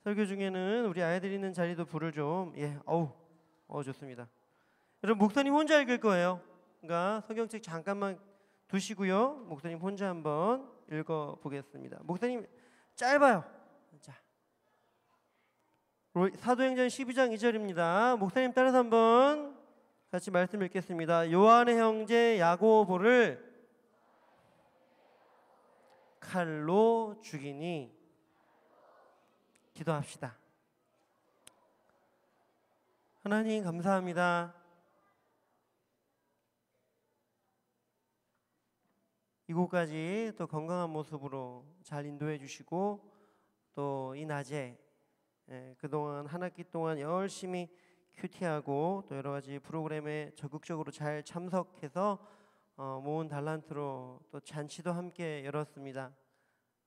설교 중에는 우리 아이들이 있는 자리도 불을 좀 좋습니다. 여러분 목사님 혼자 읽을 거예요. 그러니까 성경책 잠깐만 두시고요. 목사님 혼자 한번 읽어 보겠습니다. 목사님 짧아요. 자, 사도행전 12장 2절입니다. 목사님 따라서 한번 같이 말씀 읽겠습니다. 요한의 형제 야고보를 칼로 죽이니 기도합시다. 하나님 감사합니다. 이곳까지 또 건강한 모습으로 잘 인도해 주시고 또 이 낮에 그동안 한 학기 동안 열심히 큐티하고 또 여러 가지 프로그램에 적극적으로 잘 참석해서 모은 달란트로 또 잔치도 함께 열었습니다.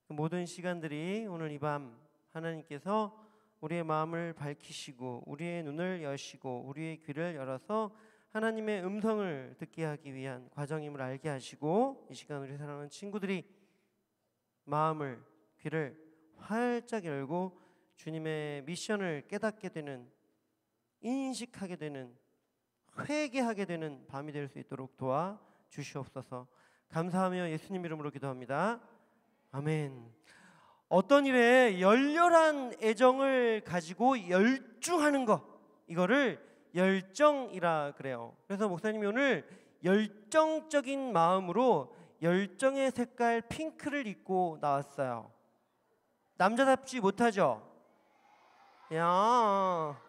그 모든 시간들이 오늘 이 밤 하나님께서 우리의 마음을 밝히시고 우리의 눈을 여시고 우리의 귀를 열어서 하나님의 음성을 듣게 하기 위한 과정임을 알게 하시고 이 시간 우리 사랑하는 친구들이 마음을 귀를 활짝 열고 주님의 미션을 깨닫게 되는, 인식하게 되는, 회개하게 되는 밤이 될 수 있도록 도와 주시옵소서. 감사하며 예수님 이름으로 기도합니다. 아멘. 어떤 일에 열렬한 애정을 가지고 열중하는 것, 이거를 열정이라 그래요. 그래서 목사님이 오늘 열정적인 마음으로 열정의 색깔 핑크를 입고 나왔어요. 남자답지 못하죠? 야,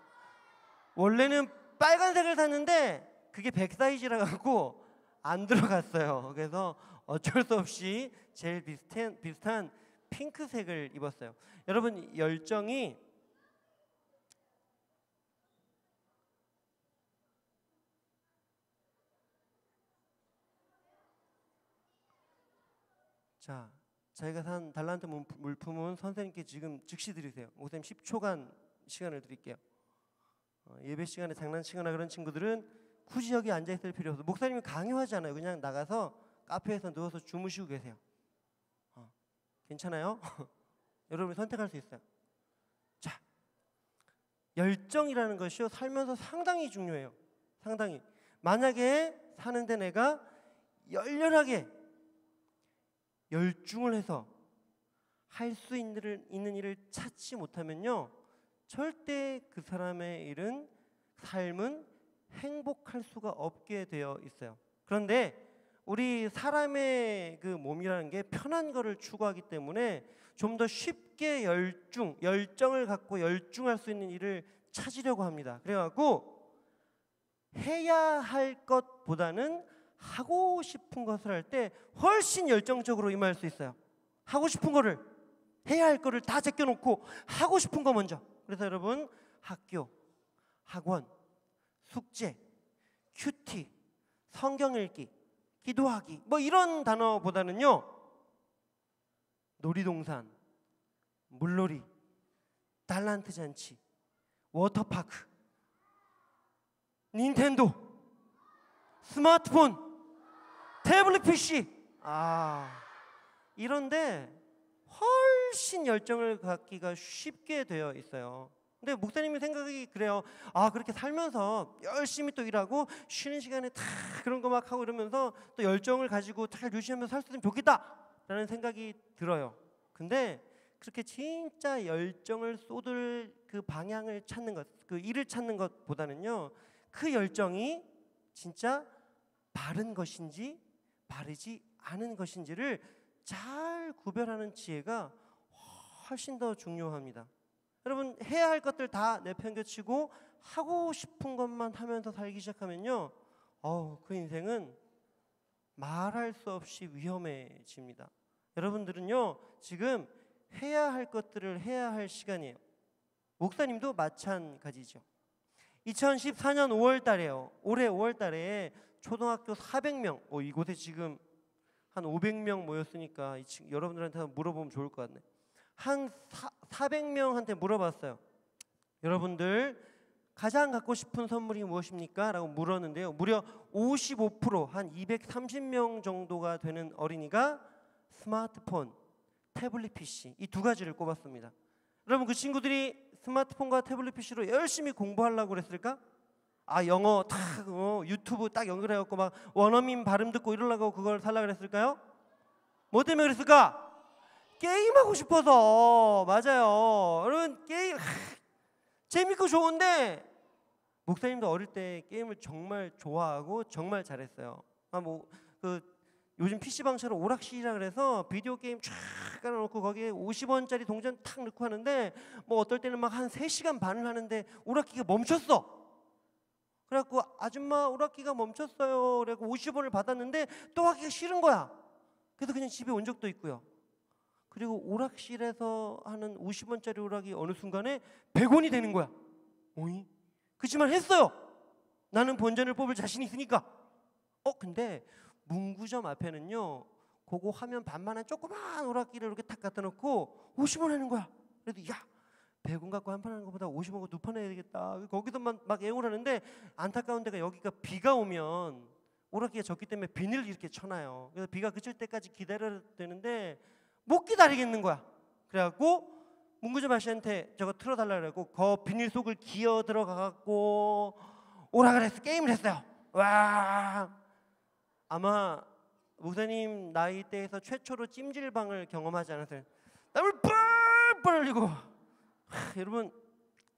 원래는 빨간색을 샀는데 그게 100사이즈라 갖고 안 들어갔어요. 그래서 어쩔 수 없이 제일 비슷한 핑크색을 입었어요. 여러분 열정이 자, 저희가 산 달란트 물품은 선생님께 지금 즉시 드리세요. 목사님 10초간 시간을 드릴게요. 예배 시간에 장난치거나 그런 친구들은 굳이 여기 앉아있을 필요 없어요. 목사님이 강요하잖아요. 그냥 나가서 카페에서 누워서 주무시고 계세요. 괜찮아요? 여러분이 선택할 수 있어요. 자, 열정이라는 것이요 살면서 상당히 중요해요. 상당히. 만약에 사는데 내가 열렬하게 열중을 해서 할 수 있는 일을 찾지 못하면요 절대 그 사람의 삶은 행복할 수가 없게 되어 있어요. 그런데 우리 사람의 그 몸이라는 게 편한 거를 추구하기 때문에 좀 더 쉽게 열정을 갖고 열중할 수 있는 일을 찾으려고 합니다. 그래갖고 해야 할 것보다는 하고 싶은 것을 할 때 훨씬 열정적으로 임할 수 있어요. 하고 싶은 거를, 해야 할 거를 다 제껴놓고 하고 싶은 거 먼저. 그래서 여러분 학교, 학원, 숙제, 큐티, 성경 읽기, 기도하기 뭐 이런 단어보다는요 놀이동산, 물놀이, 달란트 잔치, 워터파크, 닌텐도, 스마트폰, 태블릿 PC 이런데 훨씬 열정을 갖기가 쉽게 되어 있어요. 근데 목사님의 생각이 그래요. 그렇게 살면서 열심히 또 일하고 쉬는 시간에 다 그런 거 막 하고 이러면서 또 열정을 가지고 잘 유지하면서 살 수 있으면 좋겠다라는 생각이 들어요. 근데 그렇게 진짜 열정을 쏟을 그 방향을 찾는 것, 그 일을 찾는 것보다는요 그 열정이 진짜 바른 것인지 바르지 않은 것인지를 잘 구별하는 지혜가 훨씬 더 중요합니다. 여러분 해야 할 것들 다 내팽개치고 하고 싶은 것만 하면서 살기 시작하면요 그 인생은 말할 수 없이 위험해집니다. 여러분들은요 지금 해야 할 것들을 해야 할 시간이에요. 목사님도 마찬가지죠. 2014년 5월 달에요. 올해 5월 달에 초등학교 400명, 이곳에 지금 한 500명 모였으니까 여러분들한테 한번 물어보면 좋을 것 같네. 한 400명한테 물어봤어요. 여러분들 가장 갖고 싶은 선물이 무엇입니까? 라고 물었는데요. 무려 55%, 한 230명 정도가 되는 어린이가 스마트폰, 태블릿 PC 이 두 가지를 꼽았습니다. 여러분 그 친구들이 스마트폰과 태블릿 PC로 열심히 공부하려고 그랬을까? 영어 딱 유튜브 딱 연결해갖고 막 원어민 발음 듣고 이러려고 그걸 살려고 그랬을까요? 뭐 때문에 그랬을까? 게임하고 싶어서. 맞아요. 여러분 게임 재밌고 좋은데 목사님도 어릴 때 게임을 정말 좋아하고 정말 잘했어요. 요즘 PC방처럼 오락실이라 그래서 비디오 게임 쫙 깔아놓고 거기에 50원짜리 동전 탁 넣고 하는데 뭐 어떨 때는 막 한 3시간 반을 하는데 오락기가 멈췄어. 그래갖고 아줌마 오락기가 멈췄어요. 그래갖고 50원을 받았는데 또 하기가 싫은 거야. 그래서 그냥 집에 온 적도 있고요. 그리고 오락실에서 하는 50원짜리 오락이 어느 순간에 100원이 되는 거야. 오이? 그치만 했어요. 나는 본전을 뽑을 자신이 있으니까. 근데 문구점 앞에는요, 그거 화면 반만한 조그만 오락기를 이렇게 탁 갖다 놓고 50원 하는 거야. 그래도 100원 갖고 한 판 하는 것보다 50원 갖고 2판 해야 되겠다. 거기서만 막 애용을 하는데 안타까운 데가 여기가 비가 오면 오락기가 젖기 때문에 비닐을 이렇게 쳐놔요. 그래서 비가 그칠 때까지 기다려야 되는데 못 기다리겠는 거야. 그래갖고 문구점 아저씨한테 저거 틀어달라 그래갖고 그 비닐 속을 기어 들어가갖고 오락을 해서 게임을 했어요. 와, 아마 목사님 나이대에서 최초로 찜질방을 경험하지 않았어요. 땀을 뻘뻘 흘리고 여러분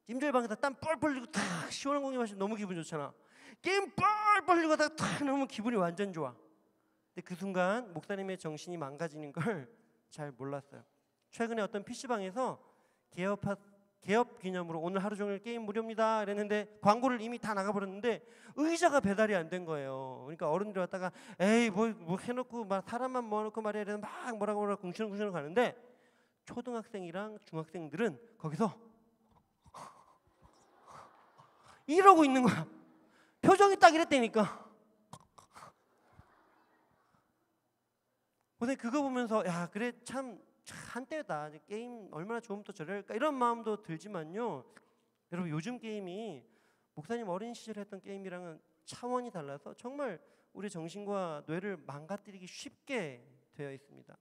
찜질방에서 땀 뻘뻘 흘리고 탁 시원한 공기 마시면 너무 기분 좋잖아. 게임 뻘뻘 흘리고 탁 넣으면 기분이 완전 좋아. 근데 그 순간 목사님의 정신이 망가지는 걸 잘 몰랐어요. 최근에 어떤 PC방에서 개업 기념으로 오늘 하루 종일 게임 무료입니다 이랬는데 광고를 이미 다 나가버렸는데 의자가 배달이 안 된 거예요. 그러니까 어른들이 왔다가 에이 뭐 해놓고 막 사람만 모아놓고 말이야 이래서 막 뭐라고 궁시렁궁시렁 가는데 초등학생이랑 중학생들은 거기서 이러고 있는 거야. 표정이 딱 이랬다니까. 근데 그거 보면서 야 그래 참 한때다. 게임 얼마나 좋으면 또 저럴까 이런 마음도 들지만요. 여러분 요즘 게임이 목사님 어린 시절에 했던 게임이랑은 차원이 달라서 정말 우리 정신과 뇌를 망가뜨리기 쉽게 되어 있습니다.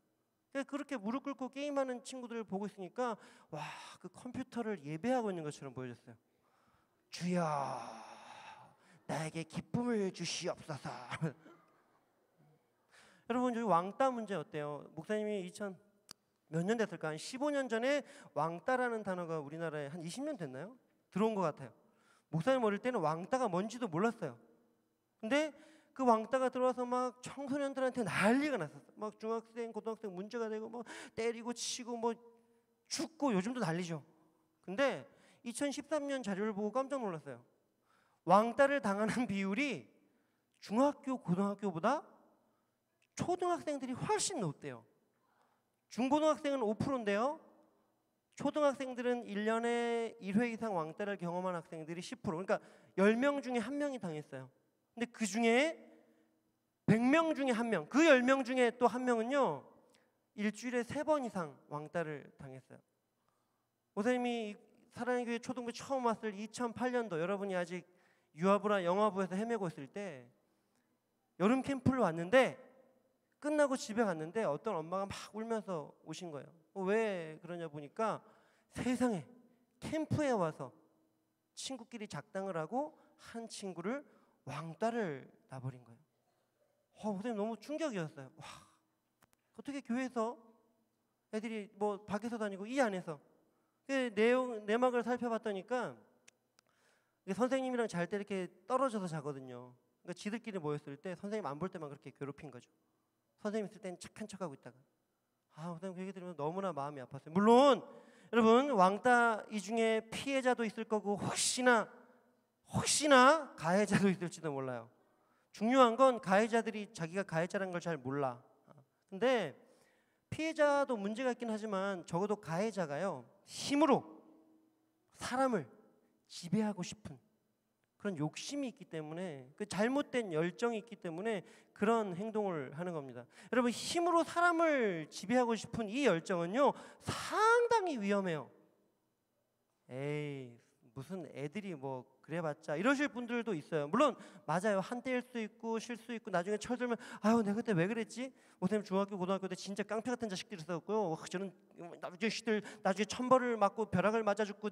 그렇게 무릎 꿇고 게임하는 친구들을 보고 있으니까 와, 그 컴퓨터를 예배하고 있는 것처럼 보여졌어요. 주여 나에게 기쁨을 주시옵소서. 여러분 저희 왕따 문제 어때요? 목사님이 몇 년 됐을까? 한 15년 전에 왕따라는 단어가 우리나라에 한 20년 됐나요? 들어온 것 같아요. 목사님 어릴 때는 왕따가 뭔지도 몰랐어요. 근데 그 왕따가 들어와서 막 청소년들한테 난리가 났었어요. 막 중학생, 고등학생 문제가 되고 뭐 때리고 치고 뭐 죽고 요즘도 난리죠. 근데 2013년 자료를 보고 깜짝 놀랐어요. 왕따를 당하는 비율이 중학교, 고등학교보다 초등학생들이 훨씬 높대요. 중고등학생은 5%인데요. 초등학생들은 1년에 1회 이상 왕따를 경험한 학생들이 10%. 그러니까 10명 중에 1명이 당했어요. 근데 그 중에 100명 중에 1명, 그 10명 중에 또 1명은요. 일주일에 3번 이상 왕따를 당했어요. 목사님이 사랑의 교회 초등부 처음 왔을 2008년도 여러분이 아직 유아부나 영아부에서 헤매고 있을 때 여름 캠프를 왔는데 끝나고 집에 갔는데 어떤 엄마가 막 울면서 오신 거예요. 왜 그러냐 보니까 세상에 캠프에 와서 친구끼리 작당을 하고 한 친구를 왕따를 놔버린 거예요. 선생님 너무 충격이었어요. 와, 어떻게 교회에서 애들이 뭐 밖에서 다니고 이 안에서 내막을 살펴봤더니까 선생님이랑 잘 때 이렇게 떨어져서 자거든요. 그러니까 지들끼리 모였을 때 선생님 안 볼 때만 그렇게 괴롭힌 거죠. 선생님 있을 때는 착한 척하고 있다가 선생님 그 얘기 들으면 너무나 마음이 아팠어요. 물론 여러분 왕따 이 중에 피해자도 있을 거고 혹시나 가해자도 있을지도 몰라요. 중요한 건 가해자들이 자기가 가해자라는 걸 잘 몰라. 근데 피해자도 문제가 있긴 하지만 적어도 가해자가요 힘으로 사람을 지배하고 싶은 그런 욕심이 있기 때문에 그 잘못된 열정이 있기 때문에 그런 행동을 하는 겁니다. 여러분 힘으로 사람을 지배하고 싶은 이 열정은요 상당히 위험해요. 에이 무슨 애들이 뭐 그래봤자 이러실 분들도 있어요. 물론 맞아요. 한때일 수 있고 쉴 수 있고 나중에 철들면 아유 내가 그때 왜 그랬지? 목사님 중학교 고등학교 때 진짜 깡패 같은 자식들이 있었고요. 저는 나중에 천벌을 맞고 벼락을 맞아 죽고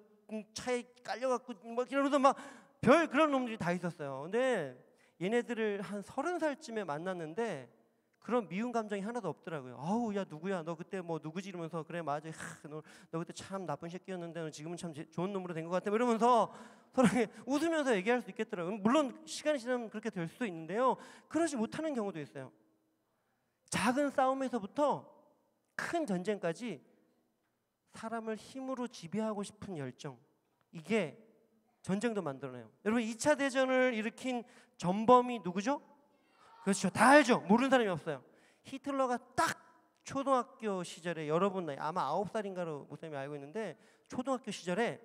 차에 깔려갖고 뭐 이러면서 막 별 그런 놈들이 다 있었어요. 근데 얘네들을 한 30살쯤에 만났는데 그런 미운 감정이 하나도 없더라고요. 아우 야 누구야 너 그때 뭐 누구지 이러면서 그래 맞아 너 그때 참 나쁜 새끼였는데 너 지금은 참 좋은 놈으로 된 것 같아 이러면서 서로 웃으면서 얘기할 수 있겠더라고요. 물론 시간이 지나면 그렇게 될 수도 있는데요. 그러지 못하는 경우도 있어요. 작은 싸움에서부터 큰 전쟁까지 사람을 힘으로 지배하고 싶은 열정, 이게 전쟁도 만들어내요. 여러분 2차 대전을 일으킨 전범이 누구죠? 그렇죠. 다 알죠. 모르는 사람이 없어요. 히틀러가 딱 초등학교 시절에 여러분 나이 아마 9살인가로 목사님이 알고 있는데 초등학교 시절에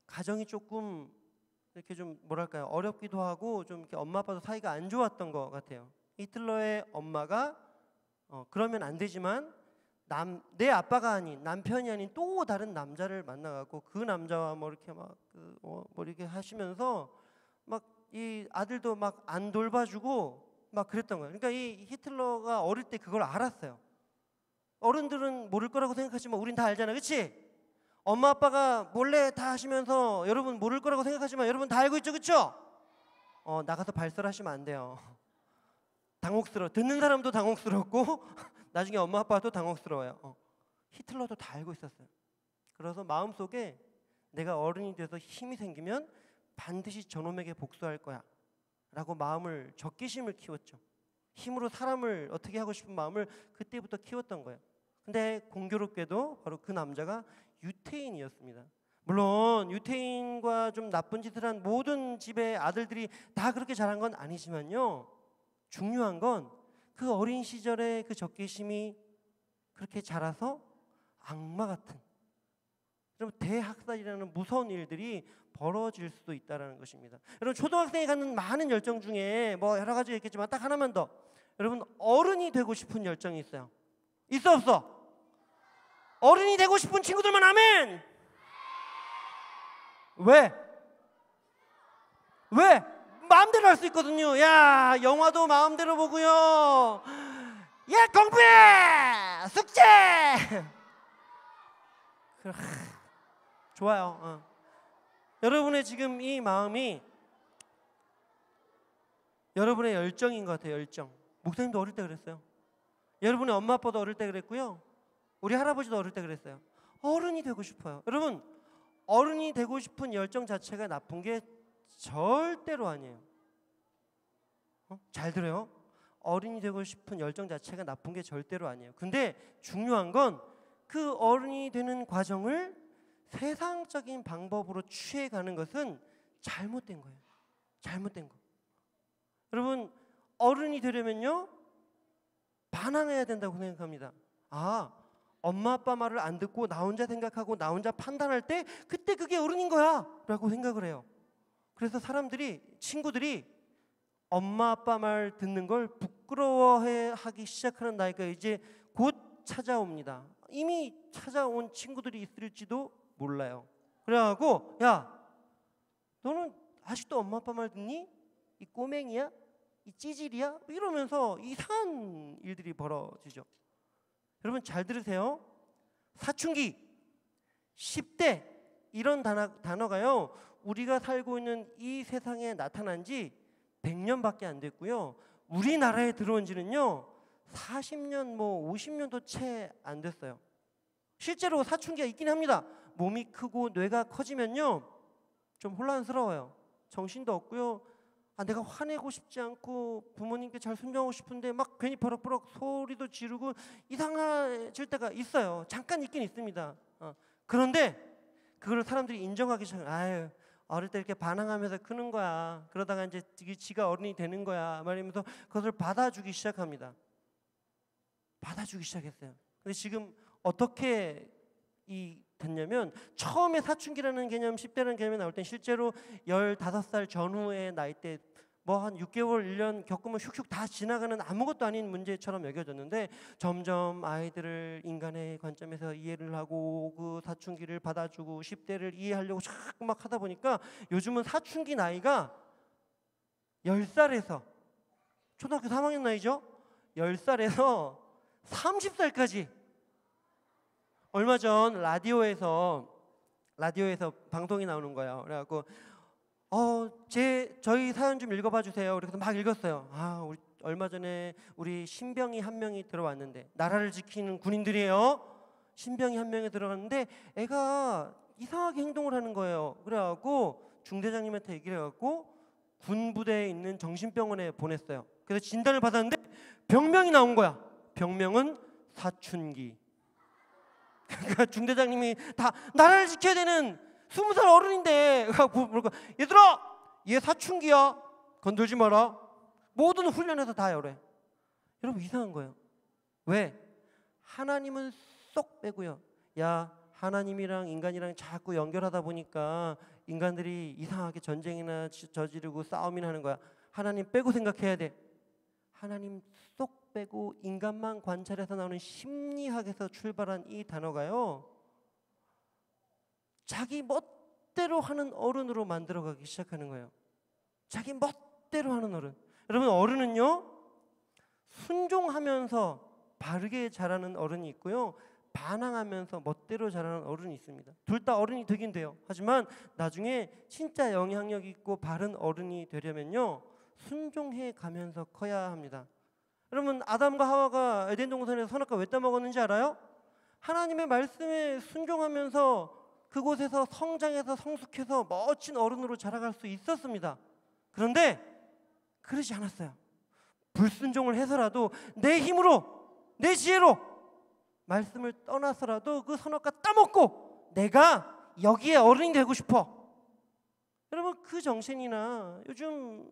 가정이 조금 이렇게 좀 뭐랄까요 어렵기도 하고 좀 이렇게 엄마 아빠도 사이가 안 좋았던 것 같아요. 히틀러의 엄마가 그러면 안 되지만 내 아빠가 아닌 남편이 아닌 또 다른 남자를 만나갖고 그 남자와 뭐 이렇게 뭐 이렇게 하시면서 막 이 아들도 막 안 돌봐주고 막 그랬던 거예요. 그러니까 이 히틀러가 어릴 때 그걸 알았어요. 어른들은 모를 거라고 생각하지만 우린 다 알잖아, 그렇지? 엄마 아빠가 몰래 다 하시면서 여러분 모를 거라고 생각하지만 여러분 다 알고 있죠, 그렇죠? 나가서 발설하시면 안 돼요. 듣는 사람도 당혹스럽고 나중에 엄마 아빠도 당혹스러워요. 히틀러도 다 알고 있었어요. 그래서 마음속에 내가 어른이 돼서 힘이 생기면 반드시 저놈에게 복수할 거야 라고 마음을 적개심을 키웠죠. 힘으로 사람을 어떻게 하고 싶은 마음을 그때부터 키웠던 거예요. 근데 공교롭게도 바로 그 남자가 유태인이었습니다. 물론 유태인과 좀 나쁜 짓을 한 모든 집의 아들들이 다 그렇게 자란 건 아니지만요, 중요한 건 그 어린 시절의 그 적개심이 그렇게 자라서 악마 같은, 여러분 대학살이라는 무서운 일들이 벌어질 수도 있다는 것입니다. 여러분 초등학생이 갖는 많은 열정 중에 뭐 여러 가지 있겠지만 딱 하나만 더, 여러분 어른이 되고 싶은 열정이 있어요. 있어 없어? 어른이 되고 싶은 친구들만 아멘. 왜? 마음대로 할 수 있거든요. 야 영화도 마음대로 보고요. 야 공부해 숙제. 좋아요. 여러분의 지금 이 마음이 여러분의 열정인 것 같아요. 열정. 목사님도 어릴 때 그랬어요. 여러분의 엄마 아빠도 어릴 때 그랬고요. 우리 할아버지도 어릴 때 그랬어요. 어른이 되고 싶어요. 여러분 어른이 되고 싶은 열정 자체가 나쁜 게 절대로 아니에요. 잘 들어요. 어른이 되고 싶은 열정 자체가 나쁜 게 절대로 아니에요. 근데 중요한 건 그 어른이 되는 과정을 세상적인 방법으로 취해가는 것은 잘못된 거예요. 잘못된 거. 여러분 어른이 되려면요 반항해야 된다고 생각합니다. 엄마 아빠 말을 안 듣고 나 혼자 생각하고 나 혼자 판단할 때 그때 그게 어른인 거야 라고 생각을 해요. 그래서 친구들이 엄마 아빠 말 듣는 걸 부끄러워하기 시작하는 나이가 이제 곧 찾아옵니다. 이미 찾아온 친구들이 있을지도 몰라요. 그래가지고 야 너는 아직도 엄마 아빠 말 듣니? 이 꼬맹이야? 이 찌질이야? 이러면서 이상한 일들이 벌어지죠. 여러분 잘 들으세요. 사춘기, 10대 이런 단어가요 우리가 살고 있는 이 세상에 나타난 지 100년밖에 안 됐고요. 우리나라에 들어온 지는요 40년 50년도 채 안 됐어요. 실제로 사춘기가 있긴 합니다. 몸이 크고 뇌가 커지면요 좀 혼란스러워요. 정신도 없고요. 내가 화내고 싶지 않고 부모님께 잘 순종하고 싶은데 막 괜히 버럭버럭 소리도 지르고 이상해질 때가 있어요. 잠깐 있긴 있습니다. 그런데 그걸 사람들이 인정하기 시작해요. 어릴 때 이렇게 반항하면서 크는 거야. 그러다가 이제 지가 어른이 되는 거야 말하면서 그것을 받아주기 시작합니다. 받아주기 시작했어요. 근데 지금 어떻게 됐냐면 처음에 사춘기라는 개념, 10대라는 개념이 나올 땐 실제로 15살 전후의 나이 때 뭐 한 6개월, 1년 겪으면 슉슉 다 지나가는 아무것도 아닌 문제처럼 여겨졌는데 점점 아이들을 인간의 관점에서 이해를 하고 그 사춘기를 받아주고 10대를 이해하려고 자꾸 막 하다 보니까 요즘은 사춘기 나이가 10살에서 초등학교 3학년 나이죠? 10살에서 30살까지. 얼마 전 라디오에서 방송이 나오는 거예요. 그래갖고 저희 사연 좀 읽어봐 주세요. 그래서 막 읽었어요. 얼마 전에 우리 신병이 한 명이 들어왔는데, 나라를 지키는 군인들이에요. 신병이 한 명이 들어갔는데 애가 이상하게 행동을 하는 거예요. 그래갖고 중대장님한테 얘기를 해갖고 군부대에 있는 정신병원에 보냈어요. 그래서 진단을 받았는데 병명이 나온 거야. 병명은 사춘기. 그러니까 중대장님이 다 나라를 지켜야 되는 20살 어른인데 얘들아, 얘 사춘기야. 건들지 마라. 모든 훈련에서 다 이래. 여러분 이상한 거예요. 왜? 하나님은 쏙 빼고요. 야, 하나님이랑 인간이랑 자꾸 연결하다 보니까 인간들이 이상하게 전쟁이나 저지르고 싸움이나 하는 거야. 하나님 빼고 생각해야 돼. 하나님 쏙 빼고 인간만 관찰해서 나오는 심리학에서 출발한 이 단어가요, 자기 멋대로 하는 어른으로 만들어가기 시작하는 거예요. 자기 멋대로 하는 어른. 여러분, 어른은요 순종하면서 바르게 자라는 어른이 있고요, 반항하면서 멋대로 자라는 어른이 있습니다. 둘 다 어른이 되긴 돼요. 하지만 나중에 진짜 영향력 있고 바른 어른이 되려면요 순종해 가면서 커야 합니다. 여러분, 아담과 하와가 에덴 동산에서 선악과 왜 따먹었는지 알아요? 하나님의 말씀에 순종하면서 그곳에서 성장해서 성숙해서 멋진 어른으로 자라갈 수 있었습니다. 그런데 그러지 않았어요. 불순종을 해서라도 내 힘으로, 내 지혜로 말씀을 떠나서라도 그 선악과 따먹고 내가 여기에 어른이 되고 싶어. 여러분, 그 정신이나 요즘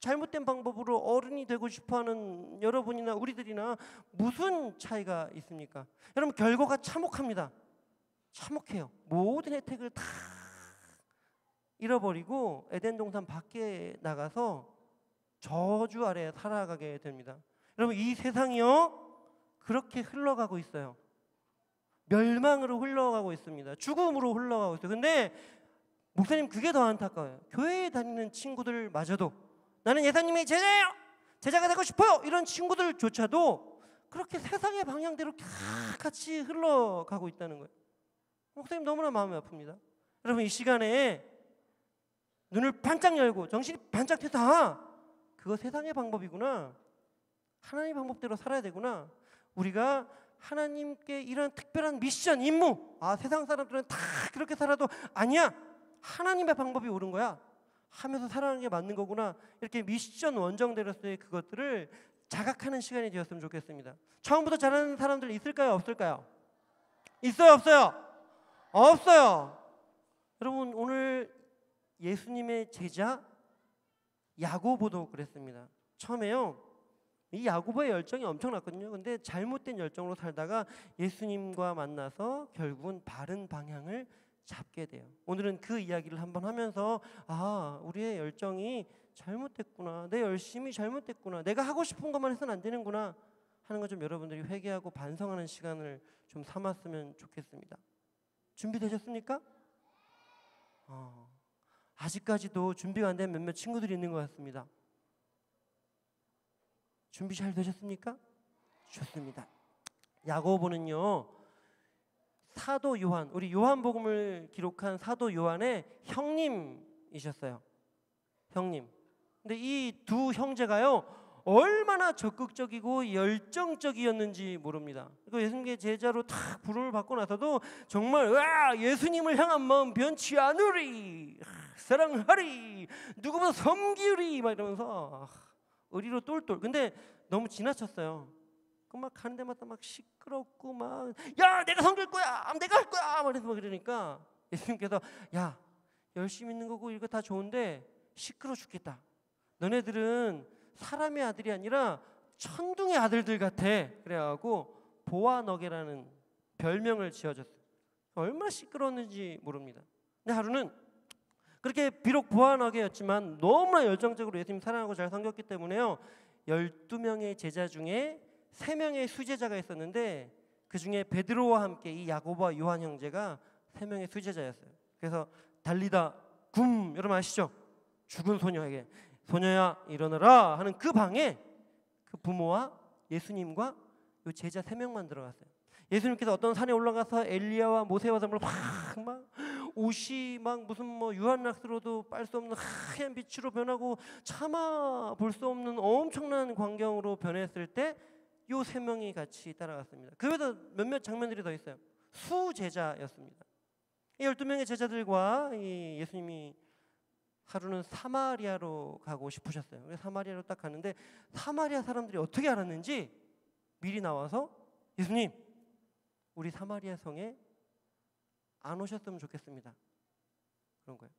잘못된 방법으로 어른이 되고 싶어하는 여러분이나 우리들이나 무슨 차이가 있습니까? 여러분, 결과가 참혹합니다. 참혹해요. 모든 혜택을 다 잃어버리고 에덴 동산 밖에 나가서 저주 아래 살아가게 됩니다. 여러분, 이 세상이요 그렇게 흘러가고 있어요. 멸망으로 흘러가고 있습니다. 죽음으로 흘러가고 있어요. 근데 목사님, 그게 더 안타까워요. 교회에 다니는 친구들마저도 나는 예수님의 제자예요, 제자가 되고 싶어요, 이런 친구들조차도 그렇게 세상의 방향대로 같이 흘러가고 있다는 거예요. 목사님, 너무나 마음이 아픕니다. 여러분, 이 시간에 눈을 반짝 열고 정신이 반짝 펴서 그거 세상의 방법이구나, 하나님의 방법대로 살아야 되구나, 우리가 하나님께 이런 특별한 미션, 임무, 세상 사람들은 다 그렇게 살아도 아니야, 하나님의 방법이 옳은 거야 하면서 살아가는 게 맞는 거구나, 이렇게 미션 원정대로서의 그것들을 자각하는 시간이 되었으면 좋겠습니다. 처음부터 잘하는 사람들 있을까요, 없을까요? 있어요, 없어요? 없어요. 여러분, 오늘 예수님의 제자 야고보도 그랬습니다. 처음에요 이 야고보의 열정이 엄청났거든요. 근데 잘못된 열정으로 살다가 예수님과 만나서 결국은 바른 방향을 잡게 돼요. 오늘은 그 이야기를 한번 하면서 우리의 열정이 잘못됐구나, 내 열심이 잘못됐구나, 내가 하고 싶은 것만 해서는 안 되는구나 하는 거 좀 여러분들이 회개하고 반성하는 시간을 좀 삼았으면 좋겠습니다. 준비되셨습니까? 아직까지도 준비가 안 된 몇몇 친구들이 있는 것 같습니다. 준비 잘 되셨습니까? 좋습니다. 야고보는요 사도 요한, 우리 요한복음을 기록한 사도 요한의 형님이셨어요. 형님. 근데 이 두 형제가요 얼마나 적극적이고 열정적이었는지 모릅니다. 예수님께 제자로 탁 부름을 받고 나서도 정말 예수님을 향한 마음 변치 않으리, 사랑하리, 누구보다 섬기리 막 이러면서 의리로 똘똘. 근데 너무 지나쳤어요. 막 가는 데마다 막 시끄럽고 막 내가 섬길 거야, 내가 할 거야 막 이래서 그러니까 예수님께서 열심히 있는 거고 이거 다 좋은데 시끄러 죽겠다. 너네들은 사람의 아들이 아니라 천둥의 아들들 같아. 그래가지고 보아너게라는 별명을 지어줬어요. 얼마나 시끄러웠는지 모릅니다. 근데 하루는 그렇게 비록 보안하게였지만 너무나 열정적으로 예수님 사랑하고 잘 섬겼기 때문에요. 12명의 제자 중에 3명의 수제자가 있었는데 그 중에 베드로와 함께 이 야고보와 요한 형제가 3명의 수제자였어요. 그래서 달리다 굼, 여러분 아시죠? 죽은 소녀에게 소녀야 일어나라 하는 그 방에 그 부모와 예수님과 이 제자 3명만 들어갔어요. 예수님께서 어떤 산에 올라가서 엘리야와 모세와 사람을 막 옷이 막 무슨 뭐 유한락스로도 빨 수 없는 하얀 빛으로 변하고 차마 볼 수 없는 엄청난 광경으로 변했을 때 이 3명이 같이 따라갔습니다. 그 외에도 몇몇 장면들이 더 있어요. 수제자였습니다. 이 12명의 제자들과 이 예수님이 하루는 사마리아로 가고 싶으셨어요. 그래서 사마리아로 딱 가는데 사마리아 사람들이 어떻게 알았는지 미리 나와서 예수님, 우리 사마리아 성에 안 오셨으면 좋겠습니다. 그런 거예요.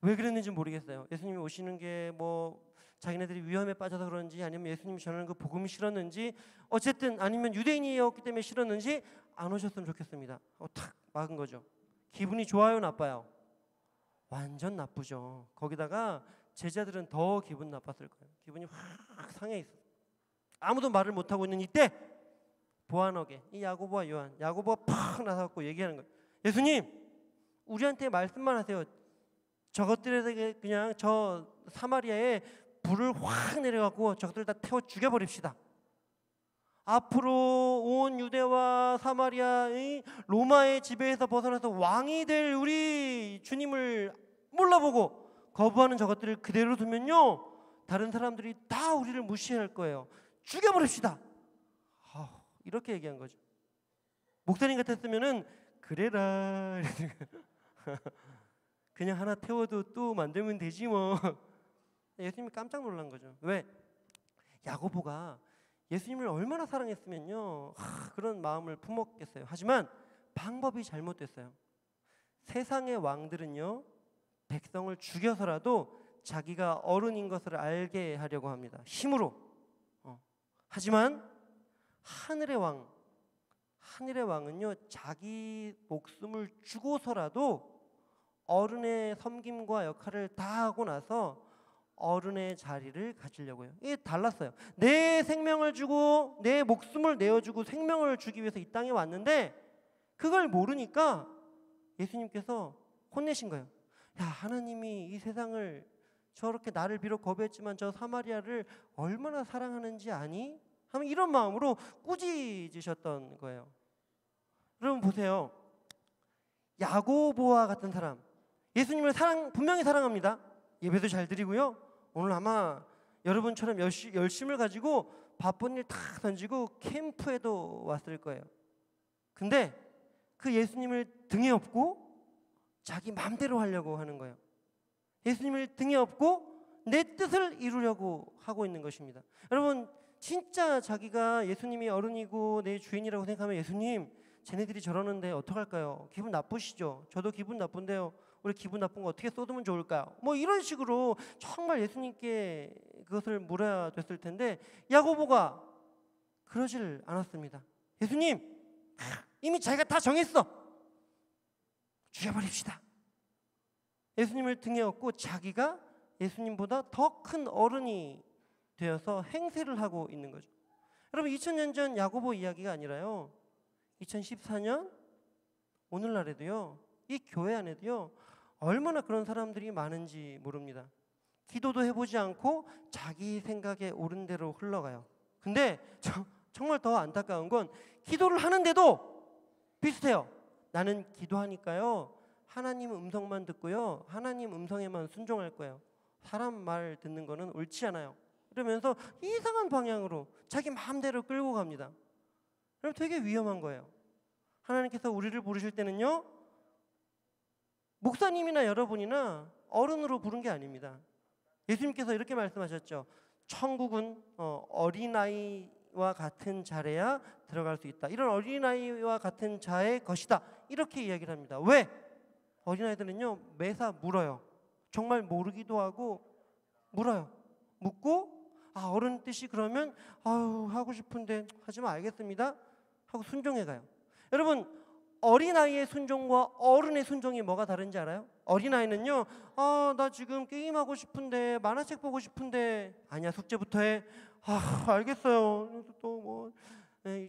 왜 그랬는지 모르겠어요. 예수님이 오시는 게 뭐 자기네들이 위험에 빠져서 그런지 아니면 예수님이 전하는 그 복음이 싫었는지 어쨌든 아니면 유대인이었기 때문에 싫었는지 안 오셨으면 좋겠습니다. 탁 막은 거죠. 기분이 좋아요, 나빠요? 완전 나쁘죠. 거기다가 제자들은 더 기분 나빴을 거예요. 기분이 확 상해 있어. 아무도 말을 못하고 있는 이때 보안하게 이 야고보와 요한, 야고보가 팍 나서갖고 얘기하는 거예요. 예수님, 우리한테 말씀만 하세요. 저것들에게 그냥 저 사마리아에 불을 확 내려갖고 저것들 다 태워 죽여버립시다. 앞으로 온 유대와 사마리아의 로마의 지배에서 벗어나서 왕이 될 우리 주님을 몰라보고 거부하는 저것들을 그대로 두면요, 다른 사람들이 다 우리를 무시할 거예요. 죽여버립시다. 이렇게 얘기한 거죠. 목사님 같았으면은 그래라 그냥 하나 태워도 또 만들면 되지 뭐. 예수님이 깜짝 놀란 거죠. 왜? 야고보가 예수님을 얼마나 사랑했으면요 그런 마음을 품었겠어요. 하지만 방법이 잘못됐어요. 세상의 왕들은요 백성을 죽여서라도 자기가 어른인 것을 알게 하려고 합니다. 힘으로. 하지만 하늘의 왕은요 자기 목숨을 주고서라도 어른의 섬김과 역할을 다 하고 나서 어른의 자리를 가지려고 해요. 이게 달랐어요. 내 생명을 주고 내 목숨을 내어주고 생명을 주기 위해서 이 땅에 왔는데 그걸 모르니까 예수님께서 혼내신 거예요. 야, 하나님이 이 세상을 저렇게 나를 비록 거부했지만 저 사마리아를 얼마나 사랑하는지 아니? 하면 이런 마음으로 꾸짖으셨던 거예요. 여러분 보세요. 야고보와 같은 사람, 예수님을 분명히 사랑합니다. 예배도 잘 드리고요. 오늘 아마 여러분처럼 열심을 가지고 바쁜 일 다 던지고 캠프에도 왔을 거예요. 근데 그 예수님을 등에 업고 자기 마음대로 하려고 하는 거예요. 예수님을 등에 업고 내 뜻을 이루려고 하고 있는 것입니다. 여러분 진짜 자기가 예수님이 어른이고 내 주인이라고 생각하면 예수님 쟤네들이 저러는데 어떡할까요? 기분 나쁘시죠? 저도 기분 나쁜데요. 우리 기분 나쁜 거 어떻게 쏟으면 좋을까요? 뭐 이런 식으로 정말 예수님께 그것을 물어야 됐을 텐데 야고보가 그러질 않았습니다. 예수님 이미 자기가 다 정했어. 죽여버립시다. 예수님을 등에 업고 자기가 예수님보다 더 큰 어른이 되어서 행세를 하고 있는 거죠. 여러분 2000년 전 야고보 이야기가 아니라요 2014년 오늘날에도요 이 교회 안에도요 얼마나 그런 사람들이 많은지 모릅니다. 기도도 해보지 않고 자기 생각에 옳은 대로 흘러가요. 근데 정말 더 안타까운 건 기도를 하는데도 비슷해요. 나는 기도하니까요 하나님 음성만 듣고요 하나님 음성에만 순종할 거예요. 사람 말 듣는 거는 옳지 않아요. 그러면서 이상한 방향으로 자기 마음대로 끌고 갑니다. 그럼 되게 위험한 거예요. 하나님께서 우리를 부르실 때는요 목사님이나 여러분이나 어른으로 부른 게 아닙니다. 예수님께서 이렇게 말씀하셨죠. 천국은 어린아이와 같은 자래야 들어갈 수 있다. 이런 어린아이와 같은 자의 것이다. 이렇게 이야기를 합니다. 왜? 어린아이들은요 매사 물어요. 정말 모르기도 하고 물어요. 묻고 어른 뜻이 그러면 하고 싶은데 하지만 알겠습니다 하고 순종해 가요. 여러분 어린아이의 순종과 어른의 순종이 뭐가 다른지 알아요? 어린아이는요, 나 지금 게임하고 싶은데, 만화책 보고 싶은데, 아니야, 숙제부터 해. 알겠어요. 또 뭐,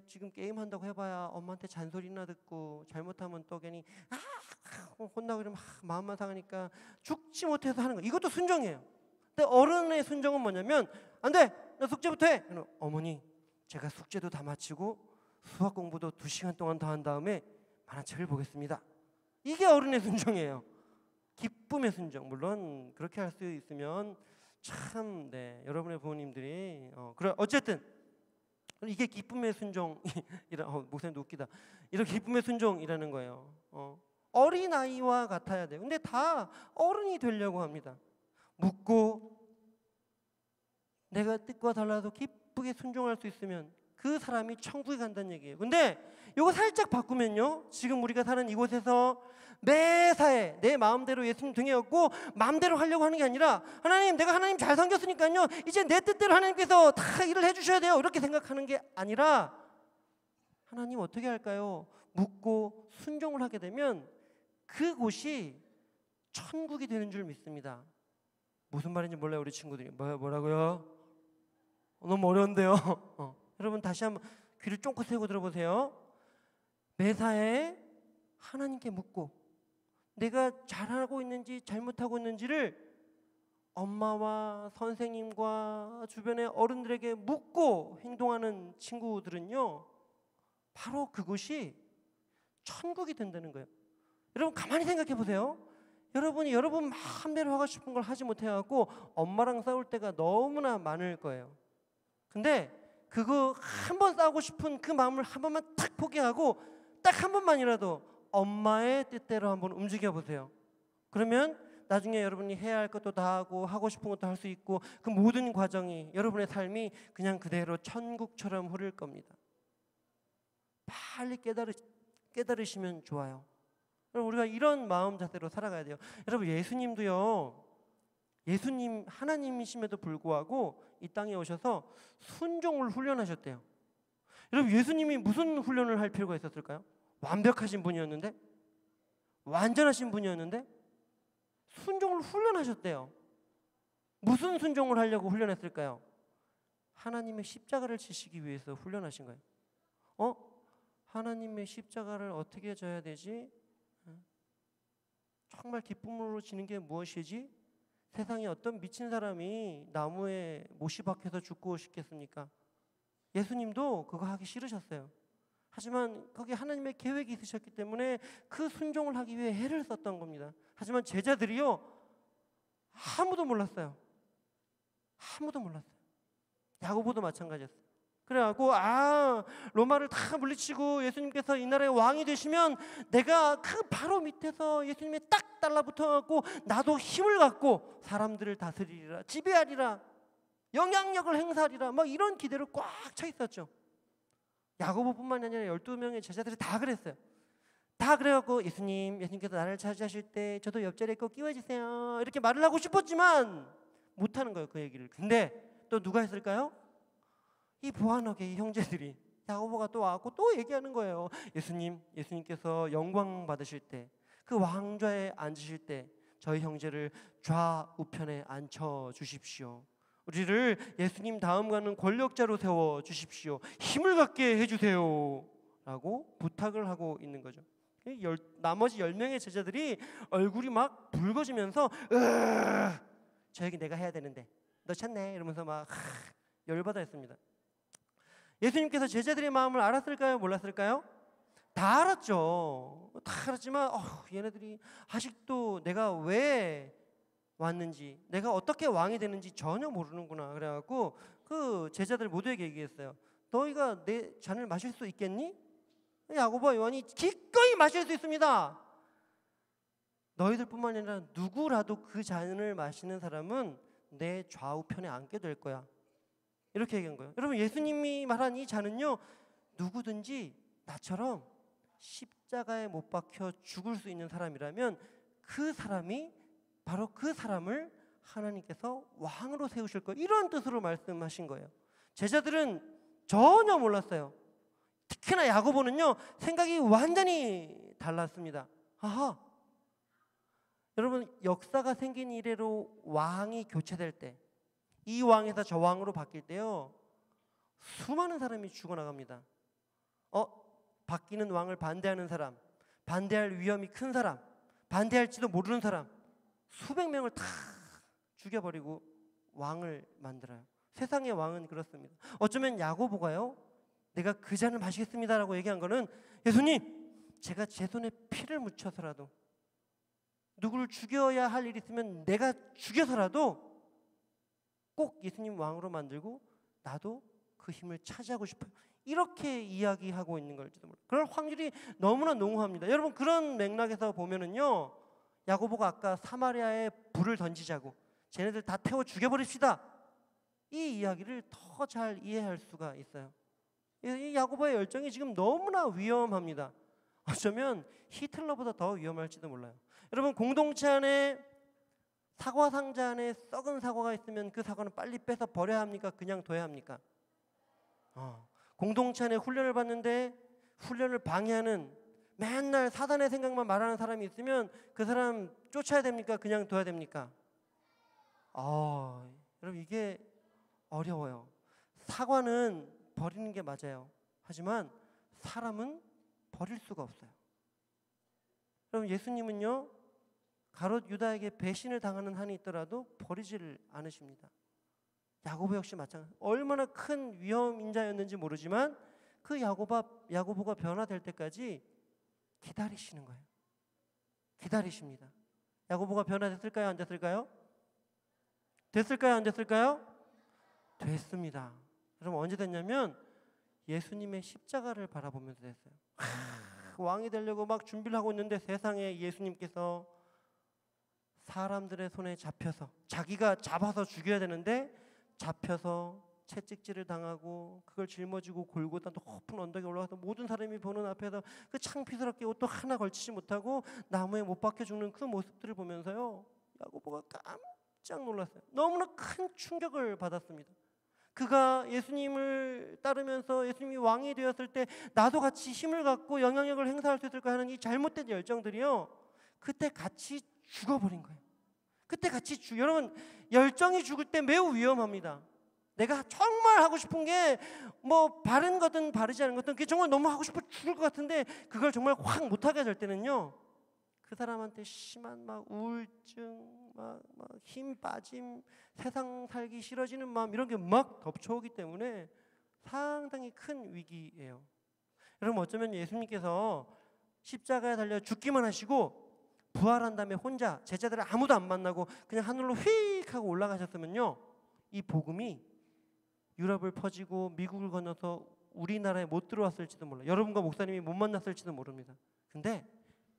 지금 게임한다고 해봐야 엄마한테 잔소리나 듣고, 잘못하면 또 괜히 혼나고 이러면 마음만 상하니까 죽지 못해서 하는 거. 이것도 순종이에요. 근데 어른의 순종은 뭐냐면, 안 돼! 나 숙제부터 해! 어머니, 제가 숙제도 다 마치고 수학 공부도 2시간 동안 더 한 다음에 만화책을 보겠습니다. 이게 어른의 순종이에요. 기쁨의 순종. 물론 그렇게 할 수 있으면 참, 여러분의 부모님들이 그래, 어쨌든 이게 기쁨의 순종이라 목사님도 웃기다. 이렇게 기쁨의 순종이라는 거예요. 어린아이와 같아야 돼요. 근데 다 어른이 되려고 합니다. 묻고 내가 뜻과 달라도 기쁘게 순종할 수 있으면 그 사람이 천국에 간다는 얘기예요. 근데 이거 살짝 바꾸면요, 지금 우리가 사는 이곳에서 매사에 내 마음대로 예수님 등에 업고 마음대로 하려고 하는 게 아니라, 하나님, 내가 하나님 잘 섬겼으니까요, 이제 내 뜻대로 하나님께서 다 일을 해주셔야 돼요, 이렇게 생각하는 게 아니라, 하나님 어떻게 할까요? 묻고 순종을 하게 되면 그곳이 천국이 되는 줄 믿습니다. 무슨 말인지 몰라요, 우리 친구들이. 뭐라고요? 너무 어려운데요. 여러분 다시 한번 귀를 쫑긋 세우고 들어보세요. 매사에 하나님께 묻고 내가 잘하고 있는지 잘못하고 있는지를 엄마와 선생님과 주변의 어른들에게 묻고 행동하는 친구들은요, 바로 그곳이 천국이 된다는 거예요. 여러분 가만히 생각해 보세요. 여러분이 여러분 마음대로 하고 싶은 걸 하지 못해갖고 엄마랑 싸울 때가 너무나 많을 거예요. 근데 그거 한 번 싸우고 싶은 그 마음을 한 번만 탁 포기하고 딱 한 번만이라도 엄마의 뜻대로 한번 움직여 보세요. 그러면 나중에 여러분이 해야 할 것도 다 하고 싶은 것도 할 수 있고, 그 모든 과정이, 여러분의 삶이 그냥 그대로 천국처럼 흐를 겁니다. 빨리 깨달으시면 좋아요. 여러분, 우리가 이런 마음 자세로 살아가야 돼요. 여러분, 예수님도요, 예수님 하나님이심에도 불구하고 이 땅에 오셔서 순종을 훈련하셨대요. 여러분, 예수님이 무슨 훈련을 할 필요가 있었을까요? 완벽하신 분이었는데, 완전하신 분이었는데 순종을 훈련하셨대요. 무슨 순종을 하려고 훈련했을까요? 하나님의 십자가를 지시기 위해서 훈련하신 거예요. 하나님의 십자가를 어떻게 져야 되지? 정말 기쁨으로 지는 게 무엇이지? 세상에 어떤 미친 사람이 나무에 못이 박혀서 죽고 싶겠습니까? 예수님도 그거 하기 싫으셨어요. 하지만 거기에 하나님의 계획이 있으셨기 때문에 그 순종을 하기 위해 애를 썼던 겁니다. 하지만 제자들이요, 아무도 몰랐어요. 아무도 몰랐어요. 야고보도 마찬가지였어요. 그래갖고 로마를 다 물리치고 예수님께서 이 나라의 왕이 되시면 내가 그 바로 밑에서 예수님에 딱 달라붙어갖고 나도 힘을 갖고 사람들을 다스리리라, 지배하리라, 영향력을 행사하리라, 막 이런 기대로 꽉 차 있었죠. 야고보뿐만 아니라 12명의 제자들이 다 그랬어요. 다 그래갖고 예수님께서 나를 차지하실 때 저도 옆자리에 꼭 끼워주세요, 이렇게 말을 하고 싶었지만 못하는 거예요, 그 얘기를. 근데 또 누가 했을까요? 이 보아너게 이 형제들이, 야고보가 또 와갖고 또 얘기하는 거예요. 예수님께서 영광 받으실 때, 그 왕좌에 앉으실 때 저희 형제를 좌우편에 앉혀 주십시오. 우리를 예수님 다음 가는 권력자로 세워 주십시오. 힘을 갖게 해주세요 라고 부탁을 하고 있는 거죠. 나머지 10명의 제자들이 얼굴이 막 붉어지면서 저 얘기 내가 해야 되는데 너 찾네 이러면서 막 열받아 했습니다. 예수님께서 제자들의 마음을 알았을까요? 몰랐을까요? 다 알았죠. 다 알았지만 얘네들이 아직도 내가 왜 왔는지, 내가 어떻게 왕이 되는지 전혀 모르는구나. 그래갖고 그 제자들 모두에게 얘기했어요. 너희가 내 잔을 마실 수 있겠니? 야고보와 요한이 기꺼이 마실 수 있습니다. 너희들뿐만 아니라 누구라도 그 잔을 마시는 사람은 내 좌우편에 앉게 될 거야. 이렇게 얘기한 거예요. 여러분, 예수님이 말한 이 잔은요, 누구든지 나처럼 십자가에 못 박혀 죽을 수 있는 사람이라면 그 사람이 바로 그 사람을 하나님께서 왕으로 세우실 거예요. 이런 뜻으로 말씀하신 거예요. 제자들은 전혀 몰랐어요. 특히나 야고보는요, 생각이 완전히 달랐습니다. 아하, 여러분, 역사가 생긴 이래로 왕이 교체될 때, 이 왕에서 저 왕으로 바뀔 때요, 수많은 사람이 죽어나갑니다. 바뀌는 왕을 반대하는 사람, 반대할 위험이 큰 사람, 반대할지도 모르는 사람, 수백 명을 다 죽여버리고 왕을 만들어요. 세상의 왕은 그렇습니다. 어쩌면 야고보가요, 내가 그 잔을 마시겠습니다라고 얘기한 거는, 예수님, 제가 제 손에 피를 묻혀서라도, 누구를 죽여야 할 일이 있으면 내가 죽여서라도 꼭 예수님 왕으로 만들고 나도 그 힘을 차지하고 싶어요. 이렇게 이야기하고 있는 걸지도 몰라요. 그럴 확률이 너무나 농후합니다. 여러분, 그런 맥락에서 보면은요, 야고보가 아까 사마리아에 불을 던지자고, 쟤네들 다 태워 죽여버립시다, 이 이야기를 더 잘 이해할 수가 있어요. 이 야고보의 열정이 지금 너무나 위험합니다. 어쩌면 히틀러보다 더 위험할지도 몰라요. 여러분, 공동체 안에 사과 상자 안에 썩은 사과가 있으면 그 사과는 빨리 빼서 버려야 합니까? 그냥 둬야 합니까? 공동체 안에 훈련을 받는데 훈련을 방해하는, 맨날 사단의 생각만 말하는 사람이 있으면 그 사람 쫓아야 됩니까? 그냥 둬야 됩니까? 여러분, 이게 어려워요. 사과는 버리는 게 맞아요. 하지만 사람은 버릴 수가 없어요. 여러분, 예수님은요, 가롯 유다에게 배신을 당하는 한이 있더라도 버리지를 않으십니다. 야고보 역시 마찬가지. 얼마나 큰 위험 인자였는지 모르지만 그 야고보가 변화될 때까지 기다리시는 거예요. 기다리십니다. 야고보가 변화됐을까요? 안 됐을까요? 됐을까요? 안 됐을까요? 됐습니다. 여러분, 언제 됐냐면 예수님의 십자가를 바라보면서 됐어요. 왕이 되려고 막 준비를 하고 있는데 세상에 예수님께서 사람들의 손에 잡혀서, 자기가 잡아서 죽여야 되는데 잡혀서 채찍질을 당하고 그걸 짊어지고 골고다 높은 언덕에 올라가서 모든 사람이 보는 앞에서 그 창피스럽게 옷도 하나 걸치지 못하고 나무에 못 박혀 죽는 그 모습들을 보면서요, 야고보가 깜짝 놀랐어요. 너무나 큰 충격을 받았습니다. 그가 예수님을 따르면서 예수님이 왕이 되었을 때 나도 같이 힘을 갖고 영향력을 행사할 수 있을까 하는 이 잘못된 열정들이요, 그때 같이 죽어버린 거예요. 그때 같이 여러분, 열정이 죽을 때 매우 위험합니다. 내가 정말 하고 싶은 게 뭐 바른 거든 바르지 않은 거든 그게 정말 너무 하고 싶어 죽을 것 같은데 그걸 정말 확 못하게 될 때는요, 그 사람한테 심한 막 우울증, 막 힘 빠짐, 세상 살기 싫어지는 마음, 이런 게 막 덮쳐오기 때문에 상당히 큰 위기예요. 여러분, 어쩌면 예수님께서 십자가에 달려 죽기만 하시고 부활한 다음에 혼자 제자들을 아무도 안 만나고 그냥 하늘로 휙 하고 올라가셨으면요, 이 복음이 유럽을 퍼지고 미국을 건너서 우리나라에 못 들어왔을지도 몰라요. 여러분과 목사님이 못 만났을지도 모릅니다. 근데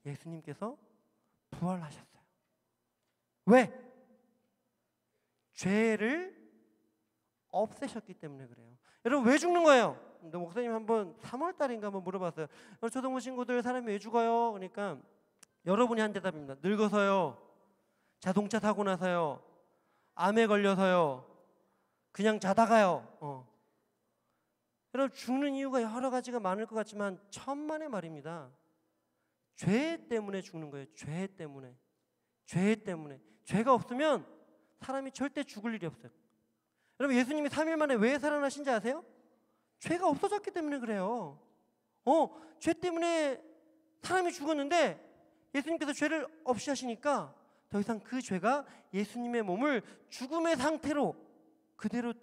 예수님께서 부활하셨어요. 왜? 죄를 없애셨기 때문에 그래요. 여러분, 왜 죽는 거예요? 목사님 한번 3월 달인가 한번 물어봤어요. 초등부 친구들, 사람이 왜 죽어요? 그러니까 여러분이 한 대답입니다. 늙어서요, 자동차 사고 나서요, 암에 걸려서요, 그냥 자다가요. 여러분, 죽는 이유가 여러 가지가 많을 것 같지만 천만의 말입니다. 죄 때문에 죽는 거예요. 죄 때문에. 죄 때문에. 죄가 없으면 사람이 절대 죽을 일이 없어요. 여러분, 예수님이 3일 만에 왜 살아나신지 아세요? 죄가 없어졌기 때문에 그래요. 죄 때문에 사람이 죽었는데 예수님께서 죄를 없이 하시니까 더 이상 그 죄가 예수님의 몸을 죽음의 상태로 그대로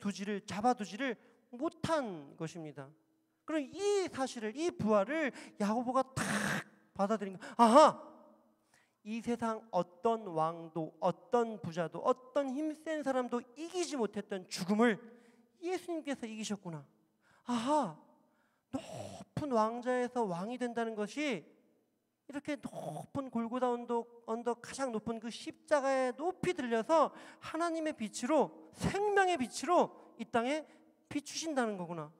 잡아두지를 못한 것입니다. 그럼 이 사실을, 이 부활을 야고보가 탁 받아들인 거예요. 아하! 이 세상 어떤 왕도, 어떤 부자도, 어떤 힘센 사람도 이기지 못했던 죽음을 예수님께서 이기셨구나. 아하! 높은 왕자에서 왕이 된다는 것이 이렇게 높은 골고다 언덕 가장 높은 그 십자가에 높이 들려서 하나님의 빛으로, 생명의 빛으로 이 땅에 비추신다는 거구나.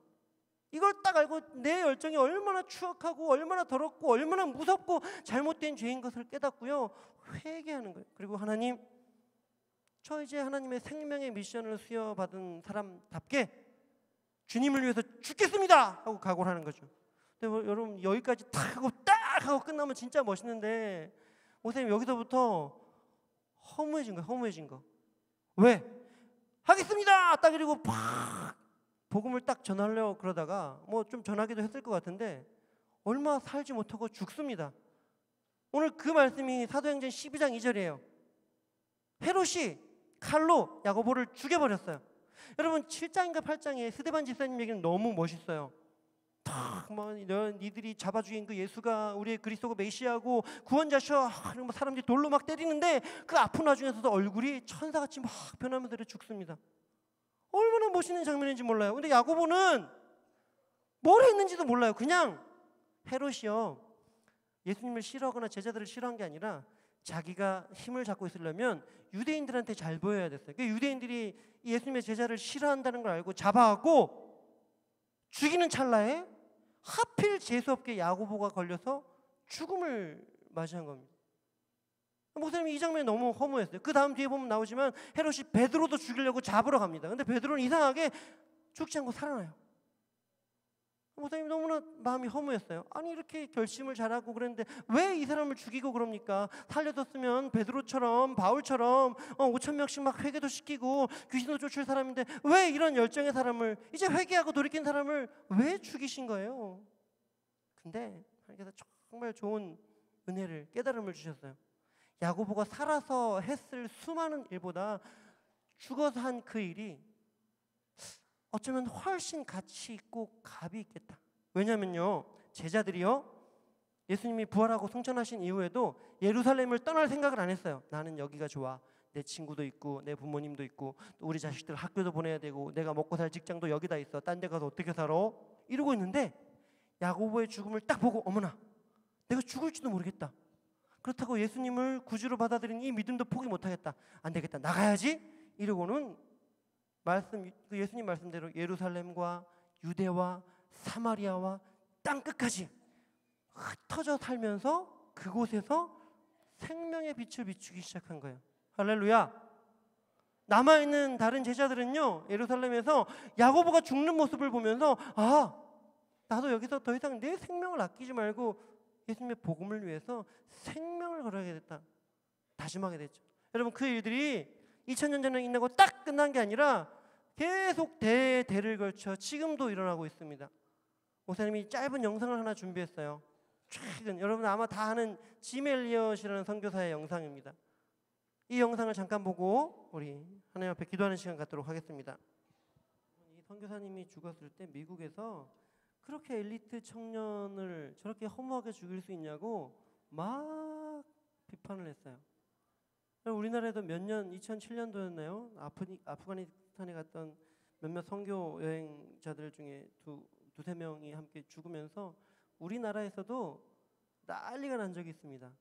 이걸 딱 알고 내 열정이 얼마나 추악하고 얼마나 더럽고 얼마나 무섭고 잘못된 죄인 것을 깨닫고요, 회개하는 거예요. 그리고 하나님, 저 이제 하나님의 생명의 미션을 수여받은 사람답게 주님을 위해서 죽겠습니다 하고 각오를 하는 거죠. 근데 뭐 여러분 여기까지 딱 하고 끝나면 진짜 멋있는데 목사님 여기서부터 허무해진 거예요. 허무해진 거. 왜? 하겠습니다. 딱 이러고 팍 복음을 딱 전하려고 그러다가 뭐 좀 전하기도 했을 것 같은데 얼마 살지 못하고 죽습니다. 오늘 그 말씀이 사도행전 12장 2절이에요. 헤롯이 칼로 야고보를 죽여버렸어요. 여러분 7장인가 8장에 스데반 집사님 얘기는 너무 멋있어요. 니들이 잡아 죽인 그 예수가 우리의 그리스도고 메시아고 구원자셔. 뭐 사람들이 돌로 막 때리는데 그 아픈 와중에서도 얼굴이 천사같이 막 변하면서 죽습니다. 얼마나 멋있는 장면인지 몰라요. 근데 야고보는 뭘 했는지도 몰라요. 그냥 헤롯이요 예수님을 싫어하거나 제자들을 싫어한 게 아니라 자기가 힘을 잡고 있으려면 유대인들한테 잘 보여야 됐어요. 그러니까 유대인들이 예수님의 제자를 싫어한다는 걸 알고 잡아하고 죽이는 찰나에 하필 재수없게 야고보가 걸려서 죽음을 맞이한 겁니다. 목사님이 이 장면이 너무 허무했어요. 그 다음 뒤에 보면 나오지만 헤롯이 베드로도 죽이려고 잡으러 갑니다. 근데 베드로는 이상하게 죽지 않고 살아나요. 목사님 너무나 마음이 허무했어요. 아니 이렇게 결심을 잘하고 그랬는데 왜 이 사람을 죽이고 그럽니까? 살려뒀으면 베드로처럼 바울처럼 5천 명씩 막 회개도 시키고 귀신도 쫓을 사람인데 왜 이런 열정의 사람을 이제 회개하고 돌이킨 사람을 왜 죽이신 거예요? 근데 하나님께서 정말 좋은 은혜를 깨달음을 주셨어요. 야고보가 살아서 했을 수많은 일보다 죽어서 한 그 일이 어쩌면 훨씬 가치 있고 값이 있겠다. 왜냐면요 제자들이요 예수님이 부활하고 승천하신 이후에도 예루살렘을 떠날 생각을 안 했어요. 나는 여기가 좋아. 내 친구도 있고 내 부모님도 있고 또 우리 자식들 학교도 보내야 되고 내가 먹고 살 직장도 여기다 있어. 딴 데 가서 어떻게 살아? 이러고 있는데 야고보의 죽음을 딱 보고 어머나 내가 죽을지도 모르겠다. 그렇다고 예수님을 구주로 받아들인 이 믿음도 포기 못하겠다. 안 되겠다. 나가야지. 이러고는 예수님 말씀대로 예루살렘과 유대와 사마리아와 땅 끝까지 흩어져 살면서 그곳에서 생명의 빛을 비추기 시작한 거예요. 할렐루야. 남아있는 다른 제자들은요 예루살렘에서 야고보가 죽는 모습을 보면서 나도 여기서 더 이상 내 생명을 아끼지 말고 예수님의 복음을 위해서 생명을 걸어야겠다 다짐하게 됐죠. 여러분 그 일들이 2000년 전에 있나고 딱 끝난 게 아니라 계속 대를 걸쳐 지금도 일어나고 있습니다. 목사님이 짧은 영상을 하나 준비했어요. 최근 여러분 아마 다 아는 짐 엘리엇이라는 선교사의 영상입니다. 이 영상을 잠깐 보고 우리 하나님 앞에 기도하는 시간 갖도록 하겠습니다. 이 선교사님이 죽었을 때 미국에서 그렇게 엘리트 청년을 저렇게 허무하게 죽일 수 있냐고 막 비판을 했어요. 우리나라에도 몇 년 2007년도였나요? 아프가니스탄에 갔던 몇몇 선교 여행자들 중에 두세 명이 함께 죽으면서 우리나라에서도 난리가 난 적이 있습니다.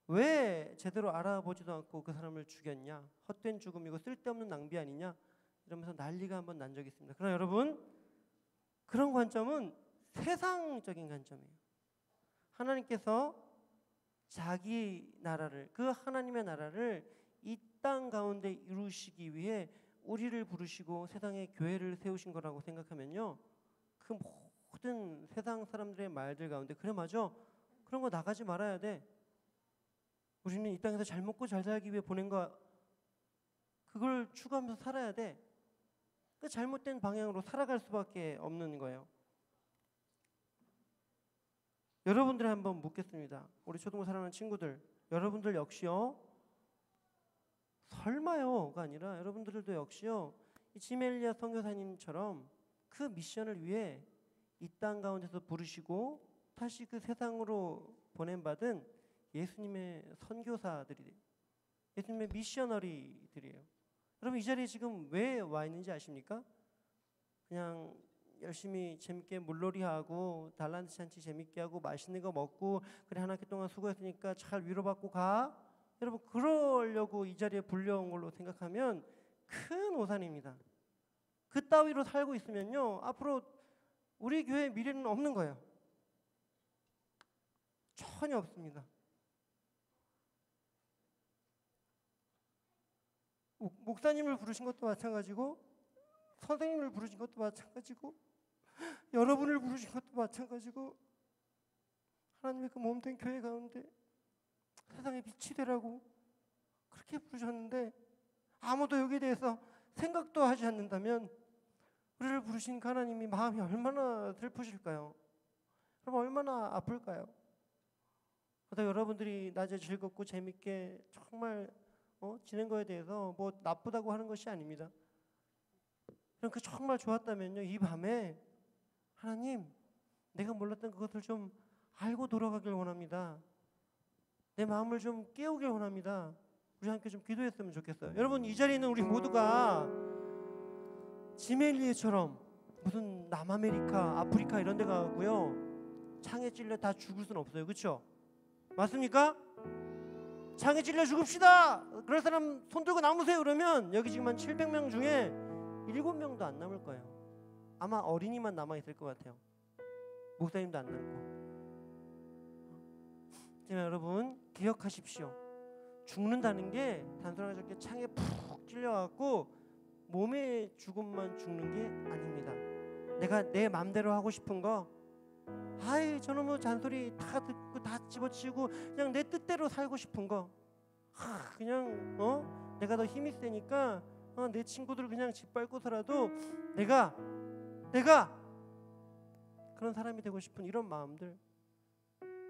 왜 제대로 알아보지도 않고 그 사람을 죽였냐? 헛된 죽음이고 쓸데없는 낭비 아니냐? 이러면서 난리가 한번 난 적이 있습니다. 그러나 여러분 그런 관점은 세상적인 관점이에요. 하나님께서 자기 나라를 그 하나님의 나라를 이 땅 가운데 이루시기 위해 우리를 부르시고 세상에 교회를 세우신 거라고 생각하면요 그 모든 세상 사람들의 말들 가운데 그래 맞아 그런 거 나가지 말아야 돼. 우리는 이 땅에서 잘 먹고 잘 살기 위해 보낸 거 그걸 추구하면서 살아야 돼. 그 잘못된 방향으로 살아갈 수밖에 없는 거예요. 여러분들이 한번 묻겠습니다. 우리 초등부 사랑하는 친구들, 여러분들 역시요 설마요가 아니라 여러분들도 역시요 이 지멜리아 선교사님처럼 그 미션을 위해 이 땅 가운데서 부르시고 다시 그 세상으로 보냄받은 예수님의 선교사들이 예수님의 미셔너리들이에요. 여러분 이 자리에 지금 왜 와 있는지 아십니까? 그냥 열심히 재밌게 물놀이하고 달란트 잔치 재밌게 하고 맛있는 거 먹고 그래 한 학기 동안 수고했으니까 잘 위로받고 가. 여러분 그러려고 이 자리에 불려온 걸로 생각하면 큰 오산입니다. 그 따위로 살고 있으면요 앞으로 우리 교회 미래는 없는 거예요. 전혀 없습니다. 목사님을 부르신 것도 마찬가지고 선생님을 부르신 것도 마찬가지고 여러분을 부르신 것도 마찬가지고 하나님의 그 몸된 교회 가운데 세상에 빛이 되라고 그렇게 부르셨는데 아무도 여기에 대해서 생각도 하지 않는다면 우리를 부르신 그 하나님이 마음이 얼마나 슬프실까요? 그럼 얼마나 아플까요? 그래서 여러분들이 낮에 즐겁고 재밌게 정말 지낸 거에 대해서 뭐 나쁘다고 하는 것이 아닙니다. 그럼 그 정말 좋았다면요, 이 밤에 하나님, 내가 몰랐던 그것을 좀 알고 돌아가길 원합니다. 내 마음을 좀 깨우길 원합니다. 우리 함께 좀 기도했으면 좋겠어요. 여러분, 이 자리에 있는 우리 모두가 지멜리에처럼 무슨 남아메리카, 아프리카 이런 데 가고요, 창에 찔려 다 죽을 수는 없어요. 그렇죠? 맞습니까? 창에 찔려 죽읍시다. 그럴 사람 손 들고 나오세요. 그러면 여기 지금 한 700명 중에 7명도 안 남을 거예요. 아마 어린이만 남아있을 것 같아요. 목사님도 안 남고. 하지만 여러분, 기억하십시오. 죽는다는 게 단순하게 저렇게 창에 푹 찔려갖고 몸의 죽음만 죽는 게 아닙니다. 내가 내 맘대로 하고 싶은 거, 아이 저놈의 잔소리 다 듣고 다 집어치우고 그냥 내 뜻대로 살고 싶은 거, 그냥 내가 더 힘이 세니까 내 친구들 그냥 짓밟고서라도 내가 그런 사람이 되고 싶은 이런 마음들,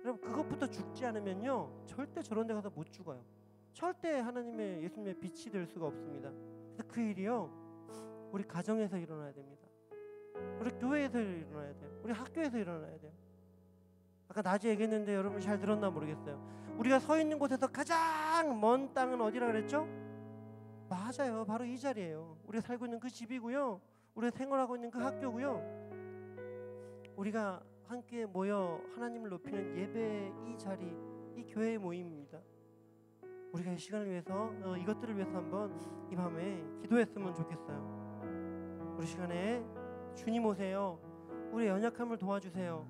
여러분 그것부터 죽지 않으면요 절대 저런 데 가서 못 죽어요. 절대 하나님의 예수님의 빛이 될 수가 없습니다. 그래서 그 일이요 우리 가정에서 일어나야 됩니다. 우리 교회에서 일어나야 돼요. 우리 학교에서 일어나야 돼요. 아까 낮에 얘기했는데 여러분 잘 들었나 모르겠어요. 우리가 서 있는 곳에서 가장 먼 땅은 어디라 그랬죠? 맞아요. 바로 이 자리예요. 우리가 살고 있는 그 집이고요. 우리가 생활하고 있는 그 학교고요. 우리가 함께 모여 하나님을 높이는 예배 이 자리, 이 교회의 모임입니다. 우리가 이 시간을 위해서 이것들을 위해서 한번 이 밤에 기도했으면 좋겠어요. 우리 시간에 주님 오세요. 우리의 연약함을 도와주세요.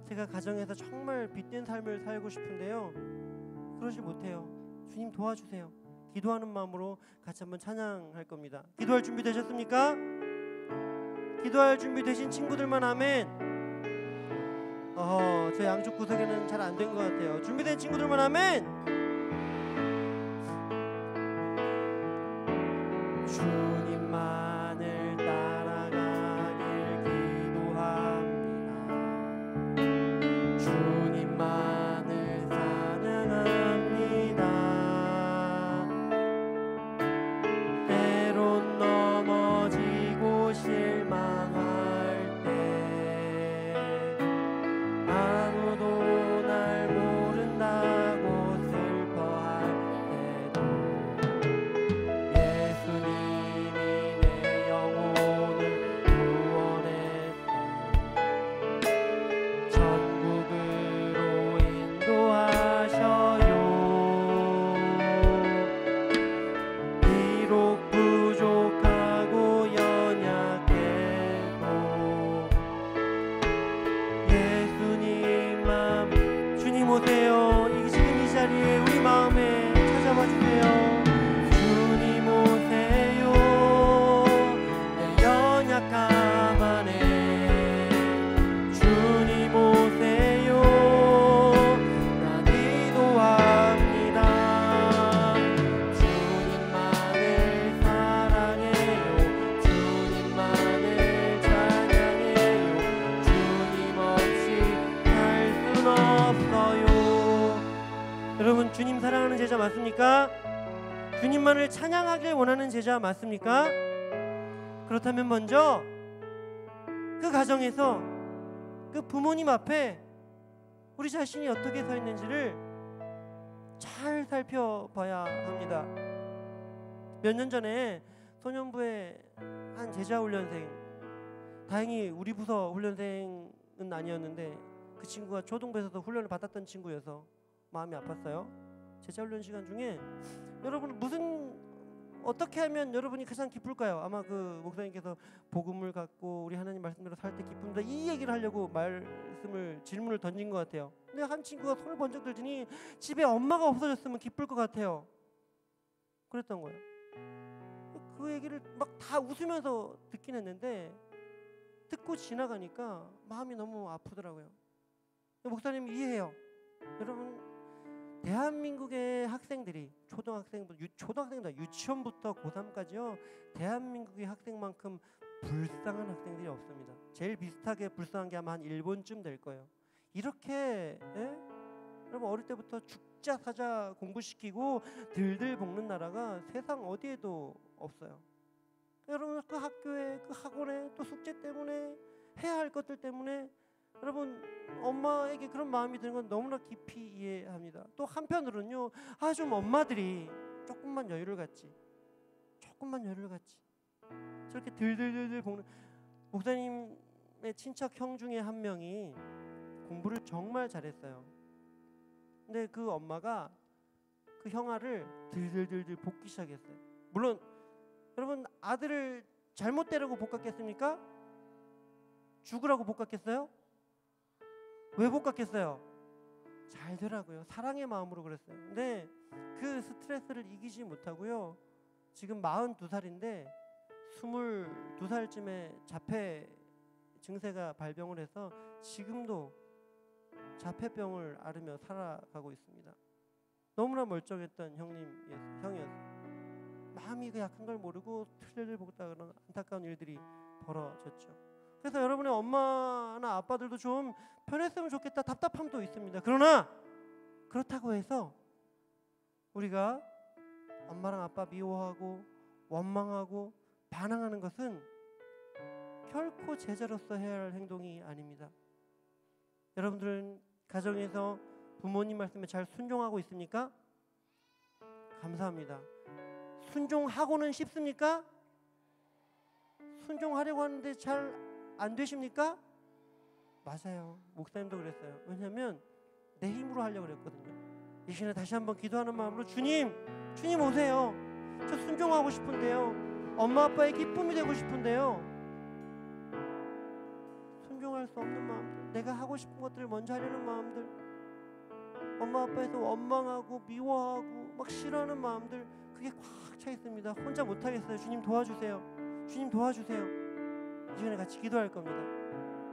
제가 가정에서 정말 빛된 삶을 살고 싶은데요, 그러지 못해요. 주님 도와주세요. 기도하는 마음으로 같이 한번 찬양할 겁니다. 기도할 준비 되셨습니까? 기도할 준비 되신 친구들만 아멘. 저 양쪽 구석에는 잘 안 된 것 같아요. 준비된 친구들만 아멘. 주님만을 따라가길 기도합니다. 주님만을 사랑합니다. 때론 넘어지고 실망할 때, 아무도 날 모른다고 슬퍼할 때도 예수님이 내 영혼을 구원했고 천국으로 인도하셔요. 비록 부족하고 연약해도 예수님만, 주님 오세요. 지금 이 자리에 우리 마음에 찾아와 주세요. 주님 오세요. 내 연약함 안에 주님 오세요. 나 기도합니다. 주님만을 사랑해요. 주님만을 찬양해요. 주님 없이 살 순 없어요. 여러분, 주님 사랑하는 제자 맞습니까? 주님만을 찬양하길 원하는 제자 맞습니까? 그렇다면 먼저 그 가정에서 그 부모님 앞에 우리 자신이 어떻게 서 있는지를 잘 살펴봐야 합니다. 몇 년 전에 소년부의 한 제자 훈련생, 다행히 우리 부서 훈련생은 아니었는데 그 친구가 초등부에서도 훈련을 받았던 친구여서 마음이 아팠어요. 제자 훈련 시간 중에 여러분 어떻게 하면 여러분이 가장 기쁠까요? 아마 그 목사님께서 복음을 갖고 우리 하나님 말씀대로 살 때 기쁩니다, 이 얘기를 하려고 질문을 던진 것 같아요. 근데 한 친구가 손을 번쩍 들더니 집에 엄마가 없어졌으면 기쁠 것 같아요. 그랬던 거예요. 그 얘기를 막 다 웃으면서 듣긴 했는데 듣고 지나가니까 마음이 너무 아프더라고요. 목사님 이해해요. 여러분, 대한민국의 학생들이 초등학생부터 유치원부터 고3까지요, 대한민국의 학생만큼 불쌍한 학생들이 없습니다. 제일 비슷하게 불쌍한 게 아마 한 일본쯤 될 거예요. 이렇게 여러분 어릴 때부터 죽자 사자 공부시키고 들들 볶는 나라가 세상 어디에도 없어요. 여러분, 그 학교에, 그 학원에, 또 숙제 때문에, 해야 할 것들 때문에 여러분 엄마에게 그런 마음이 드는 건 너무나 깊이 이해합니다. 또 한편으로는요, 좀 엄마들이 조금만 여유를 갖지, 저렇게 들들들들 볶는, 목사님의 친척 형 중에 한 명이 공부를 정말 잘했어요. 근데 그 엄마가 그 형아를 들들들들 볶기 시작했어요. 물론 여러분, 아들을 잘못 때리고 볶았겠습니까? 죽으라고 볶았겠어요? 왜 볶았겠어요? 잘 되라고요. 사랑의 마음으로 그랬어요. 근데 그 스트레스를 이기지 못하고요, 지금 42살인데 22살쯤에 자폐 증세가 발병을 해서 지금도 자폐병을 앓으며 살아가고 있습니다. 너무나 멀쩡했던 형이었어요. 마음이 그 약한 걸 모르고 틀을 볶다 그런 안타까운 일들이 벌어졌죠. 그래서 여러분의 엄마나 아빠들도 좀 편했으면 좋겠다 답답함도 있습니다. 그러나 그렇다고 해서 우리가 엄마랑 아빠 미워하고 원망하고 반항하는 것은 결코 제자로서 해야 할 행동이 아닙니다. 여러분들은 가정에서 부모님 말씀에 잘 순종하고 있습니까? 감사합니다. 순종하고는 싶습니까? 순종하려고 하는데 잘 안 되십니까? 맞아요. 목사님도 그랬어요. 왜냐하면 내 힘으로 하려고 그랬거든요. 이 시간에 다시 한번 기도하는 마음으로 주님 오세요. 저 순종하고 싶은데요. 엄마 아빠의 기쁨이 되고 싶은데요. 순종할 수 없는 마음들, 내가 하고 싶은 것들을 먼저 하려는 마음들, 엄마 아빠에서 원망하고 미워하고 막 싫어하는 마음들, 그게 꽉 차 있습니다. 혼자 못하겠어요. 주님 도와주세요. 주님 도와주세요. 이 시간에 같이 기도할 겁니다.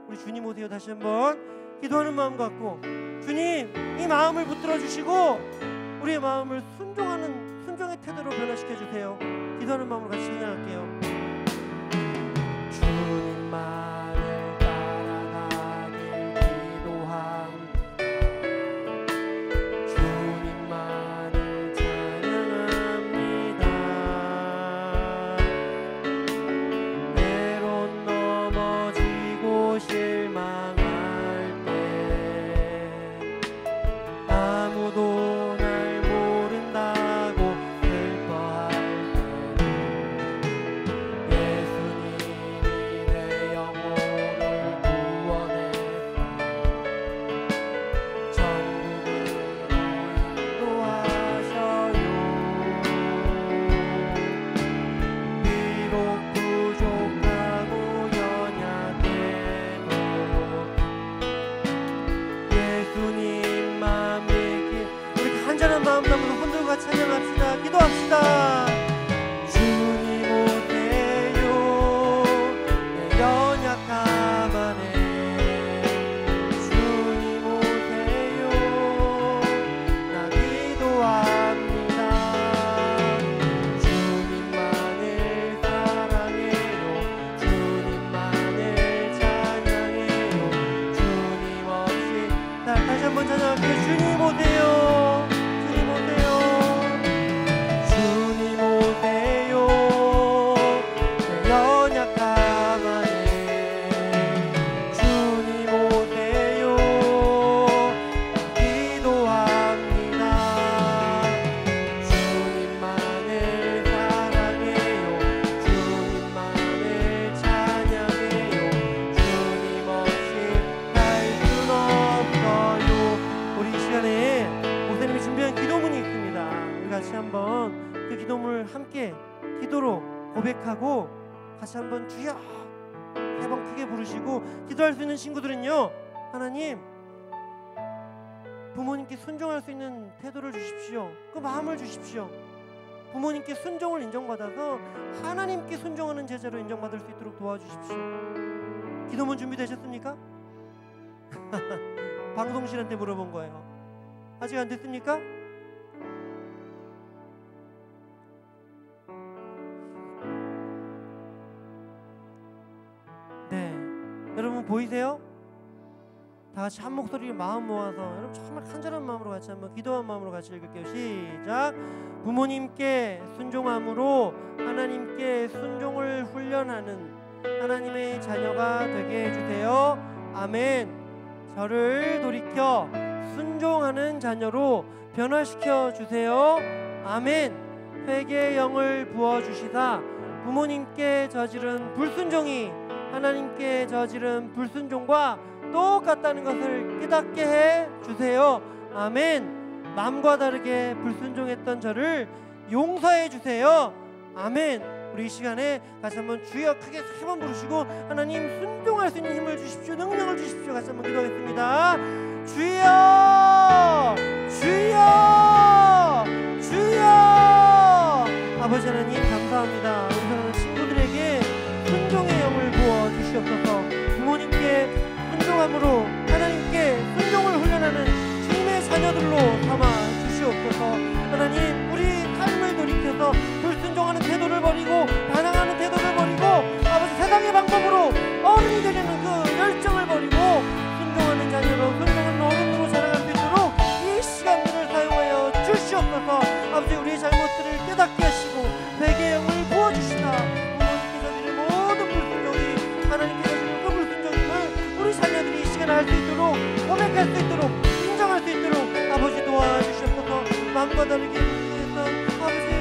우리 주님 오세요. 다시 한번 기도하는 마음 갖고, 주님 이 마음을 붙들어 주시고 우리의 마음을 순종의 태도로 변화시켜 주세요. 기도하는 마음으로 같이 찬양할게요. 주님만을 따라가길 기도합니다. 주님만을 찬양합니다. 때론 넘어지고 실망할 때, 아무도 날 모른다고 슬퍼할 때, 예수님이 내 영혼을 구원해서 천국으로 인도하셔요. 비록 부족하고 연약해도 예수님만 믿기. 우리 간절한 마음 담아서 손들고 찬양합시다. 기도합시다. 주님 오세요. 내 연약함 안에 주님 오세요. 나 기도합니다. 주님만을 사랑해요. 주님만을 찬양해요. 주님 없이. 다시 한번 찬양할게요. 주님 오세요. 주님 오세요. 주님 오세요. 내 연약함 안에 주님 오세요. 기도합니다. 주님만을 사랑해요. 주님만을 찬양해요. 주님 없이 갈 순 없어요. 우리 이 시간에 목사님이 준비한 기도문이 있습니다. 우리 같이 한번 그 기도문을 함께 기도로 고백하고 같이 한번 주여 세 번 크게 부르시고 기도할 수 있는 친구들은요, 하나님 부모님께 순종할 수 있는 태도를 주십시오. 그 마음을 주십시오. 부모님께 순종을 인정받아서 하나님께 순종하는 제자로 인정받을 수 있도록 도와주십시오. 기도문 준비되셨습니까? 방송실한테 물어본 거예요. 아직 안 됐습니까? 네, 여러분 보이세요? 다 같이 한 목소리로 마음 모아서 여러분 정말 간절한 마음으로 같이 한번 기도한 마음으로 같이 읽을게요. 시작. 부모님께 순종함으로 하나님께 순종을 훈련하는 하나님의 자녀가 되게 해주세요. 아멘. 저를 돌이켜 순종하는 자녀로 변화시켜 주세요. 아멘. 회개의 영을 부어주시다 부모님께 저지른 불순종이 하나님께 저지른 불순종과 똑같다는 것을 깨닫게 해 주세요. 아멘. 마음과 다르게 불순종했던 저를 용서해 주세요. 아멘. 우리 이 시간에 다시 한번 주여 크게 3번 부르시고 하나님 순종할 수 있는 힘을 주십시오. 능력을 주십시오. 같이 한번 기도하겠습니다. 주여 주여 주여. 아버지 하나님 감사합니다. 우리 사랑하는 친구들에게 순종의 영을 부어 주시옵소서. 부모님께 순종함으로 하나님께 순종을 훈련하는 주님의 자녀들로 삼아 주시옵소서. 하나님 우리 삶을 돌이켜서 불순종하는 태도를 버리고 반항하는 태도를 버리고 아버지 세상의 방법으로 어른이 되려는 그 열정을 버리고 순종하는 자녀로 순종하는 어른으로 자라갈 수 있도록 이 시간들을 사용하여 주시옵소서. 아버지 우리의 잘못들을 깨닫게 하시고 회개의 영을 부어주시다 부모님께 저지른 모든 불순종이 하나님께 저지른 그 불순종임을 우리 자녀들이 이 시간에 알 수 있도록 고백할 수 있도록 인정할 수 있도록 아버지 도와주시옵소서. 마음과 다르게 했던 아버지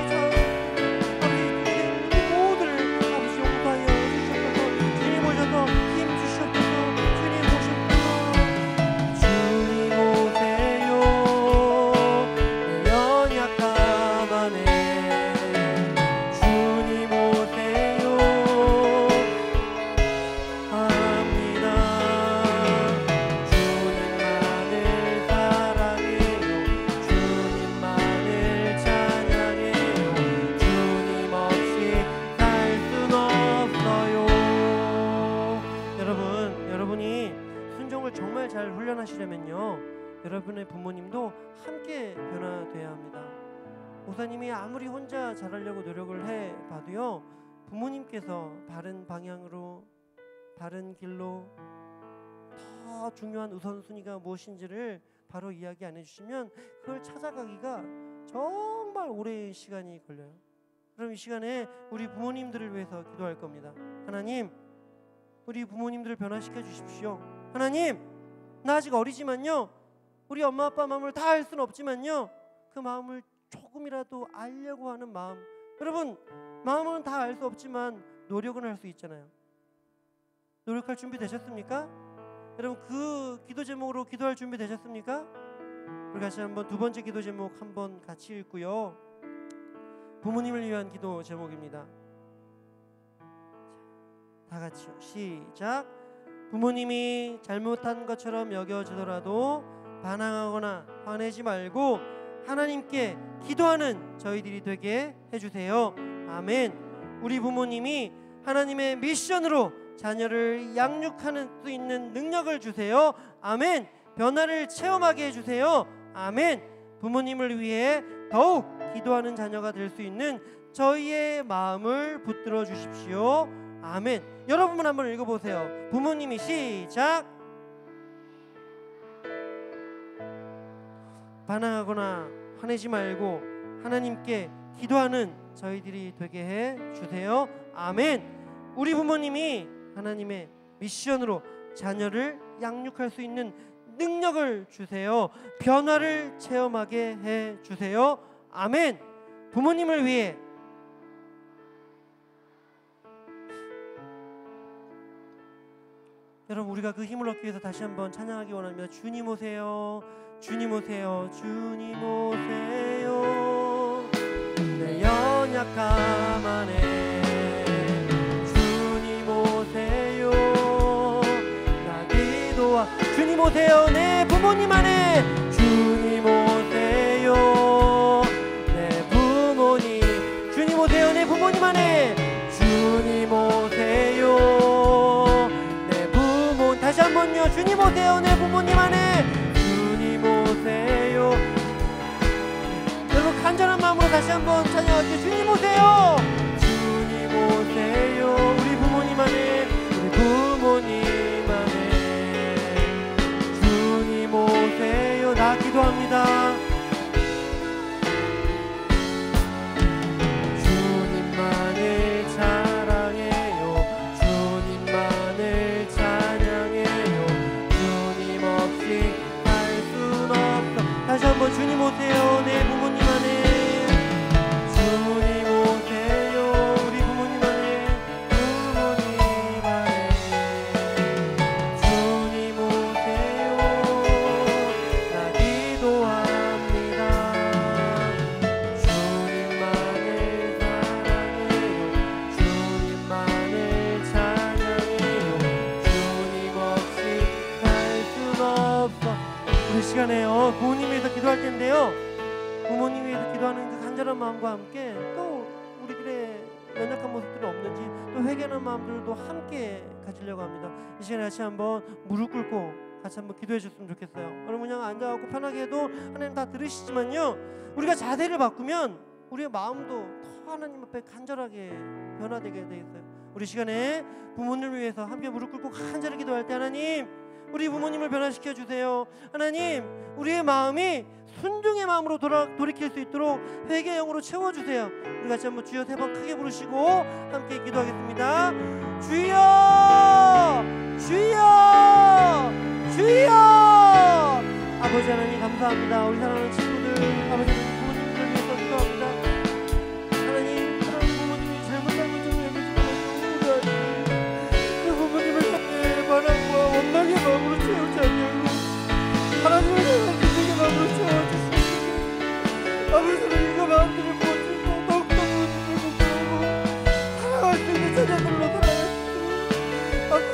하시려면요 여러분의 부모님도 함께 변화돼야 합니다. 목사님이 아무리 혼자 잘하려고 노력을 해봐도요 부모님께서 바른 방향으로 바른 길로 더 중요한 우선순위가 무엇인지를 바로 이야기 안 해주시면 그걸 찾아가기가 정말 오랜 시간이 걸려요. 그럼 이 시간에 우리 부모님들을 위해서 기도할 겁니다. 하나님 우리 부모님들을 변화시켜 주십시오. 하나님 나 아직 어리지만요 우리 엄마 아빠 마음을 다 알 수는 없지만요 그 마음을 조금이라도 알려고 하는 마음, 여러분 마음은 다 알 수 없지만 노력은 할 수 있잖아요. 노력할 준비 되셨습니까? 여러분 그 기도 제목으로 기도할 준비 되셨습니까? 우리 같이 한번 두 번째 기도 제목 한번 같이 읽고요 부모님을 위한 기도 제목입니다. 다 같이요. 시작. 부모님이 잘못한 것처럼 여겨지더라도 반항하거나 화내지 말고 하나님께 기도하는 저희들이 되게 해주세요. 아멘. 우리 부모님이 하나님의 미션으로 자녀를 양육하는 수 있는 능력을 주세요. 아멘. 변화를 체험하게 해주세요. 아멘. 부모님을 위해 더욱 기도하는 자녀가 될 수 있는 저희의 마음을 붙들어 주십시오. 아멘. 여러분 한번 읽어보세요. 부모님이 시작. 반항하거나 화내지 말고 하나님께 기도하는 저희들이 되게 해 주세요. 아멘. 우리 부모님이 하나님의 미션으로 자녀를 양육할 수 있는 능력을 주세요. 변화를 체험하게 해 주세요. 아멘. 부모님을 위해 여러분 우리가 그 힘을 얻기 위해서 다시 한번 찬양하기 원합니다. 주님 오세요. 주님 오세요. 주님 오세요. 내 연약함 안에 주님 오세요. 나 기도와 주님 오세요. 내 부모님 안에 주님 오세요. 내 부모님 주님 오세요. 내 부모님 안에 주님 오세요. 내 찬양할게요. 주님 오세요. 주님 오세요. 우리 부모님 안에, 우리 부모님 안에 주님 오세요. 나 기도합니다. 주님만을 사랑해요. 주님만을 찬양해요. 주님 없이 살 순 없어. 다시 한번 주님 오세요. 내 부모님 안에 주님 오세요. 우리 부모님 안에, 부모님 안에 주님 오세요. 나 기도합니다. 주님만을 사랑해요. 주님만을 찬양해요. 주님 없이 살 순 없어. 우리 시간에요 부모님 위해서 기도할 텐데요, 부모님 위해서 기도하는 그 간절한 마음과 함께 또 우리들의 연약한 모습들이 없는지 또 회개하는 마음들도 함께 가지려고 합니다. 이 시간에 같이 한번 무릎 꿇고 같이 한번 기도해 주셨으면 좋겠어요. 여러분 그냥 앉아갖고 편하게 해도 하나님 다 들으시지만요, 우리가 자세를 바꾸면 우리의 마음도 더 하나님 앞에 간절하게 변화되게 돼 있어요. 우리 시간에 부모님을 위해서 함께 무릎 꿇고 간절히 기도할 때, 하나님 우리 부모님을 변화시켜 주세요. 하나님 우리의 마음이 순종의 마음으로 돌이킬 수 있도록 회개의 영으로 채워주세요. 우리 같이 한번 주여 3번 크게 부르시고 함께 기도하겠습니다. 주여 주여 주여. 아버지 하나님 감사합니다. 우리 사랑하는 친구들, 아버지 하나님 부모님들 위해서 기도합니다. 하나님 부모님이 잘못한 것을 얘기해 주시고, 그 부모님을 향해 바람과 원망의 마음으로 채우지 않냐고 하나님을 향해 기적의 마음으로 채워주시고, 아버지 하나님 그 마음들을 보여주고 더욱더 부모님을 공부하고 사랑할 수 있는 자녀들로 살아가시고, 아버지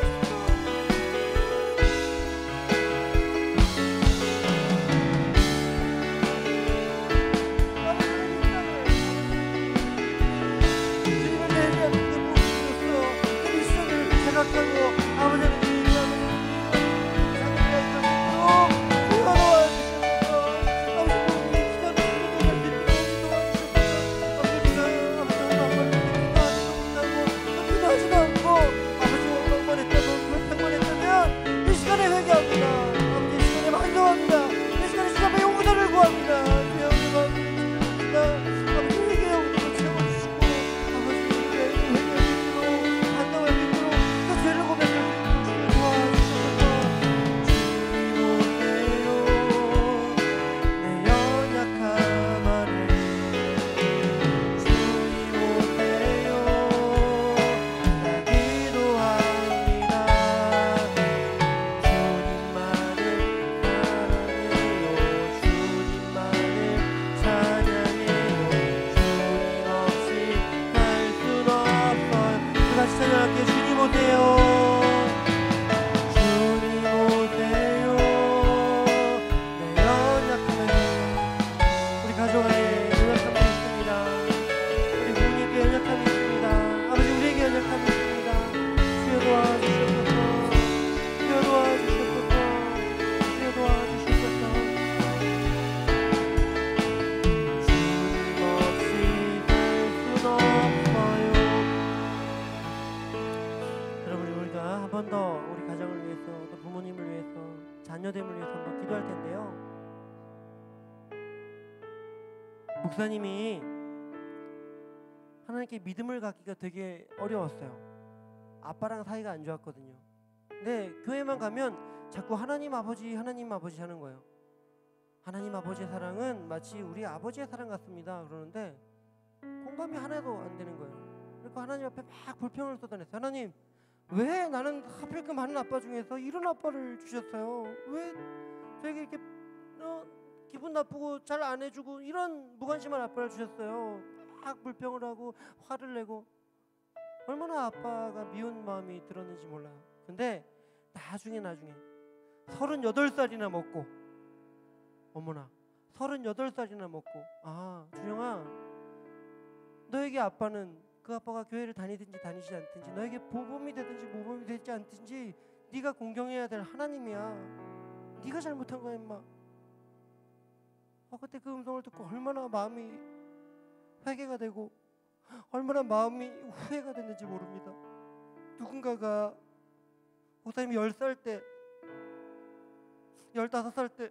자녀됨을 위해서 한번 기도할 텐데요, 목사님이 하나님께 믿음을 갖기가 되게 어려웠어요. 아빠랑 사이가 안 좋았거든요. 근데 교회만 가면 자꾸 하나님 아버지 하는 거예요. 하나님 아버지의 사랑은 마치 우리 아버지의 사랑 같습니다 그러는데 공감이 하나도 안 되는 거예요. 그러니까 하나님 앞에 막 불평을 쏟아냈어요. 하나님 왜 나는 하필 그 많은 아빠 중에서 이런 아빠를 주셨어요? 왜 저에게 이렇게 기분 나쁘고 잘 안 해주고 이런 무관심한 아빠를 주셨어요? 막 불평을 하고 화를 내고 얼마나 아빠가 미운 마음이 들었는지 몰라요. 근데 나중에 38살이나 먹고, 어머나 38살이나 먹고, 아 준영아, 너에게 아빠는 그 아빠가 교회를 다니든지 다니지 않든지, 너에게 보범이 되든지 모범이 되지 않든지 네가 공경해야 될 하나님이야. 네가 잘못한 거야 임마. 그때 그 음성을 듣고 얼마나 마음이 회개가 되고 얼마나 마음이 후회가 됐는지 모릅니다. 누군가가 목사님이 10살 때, 15살 때,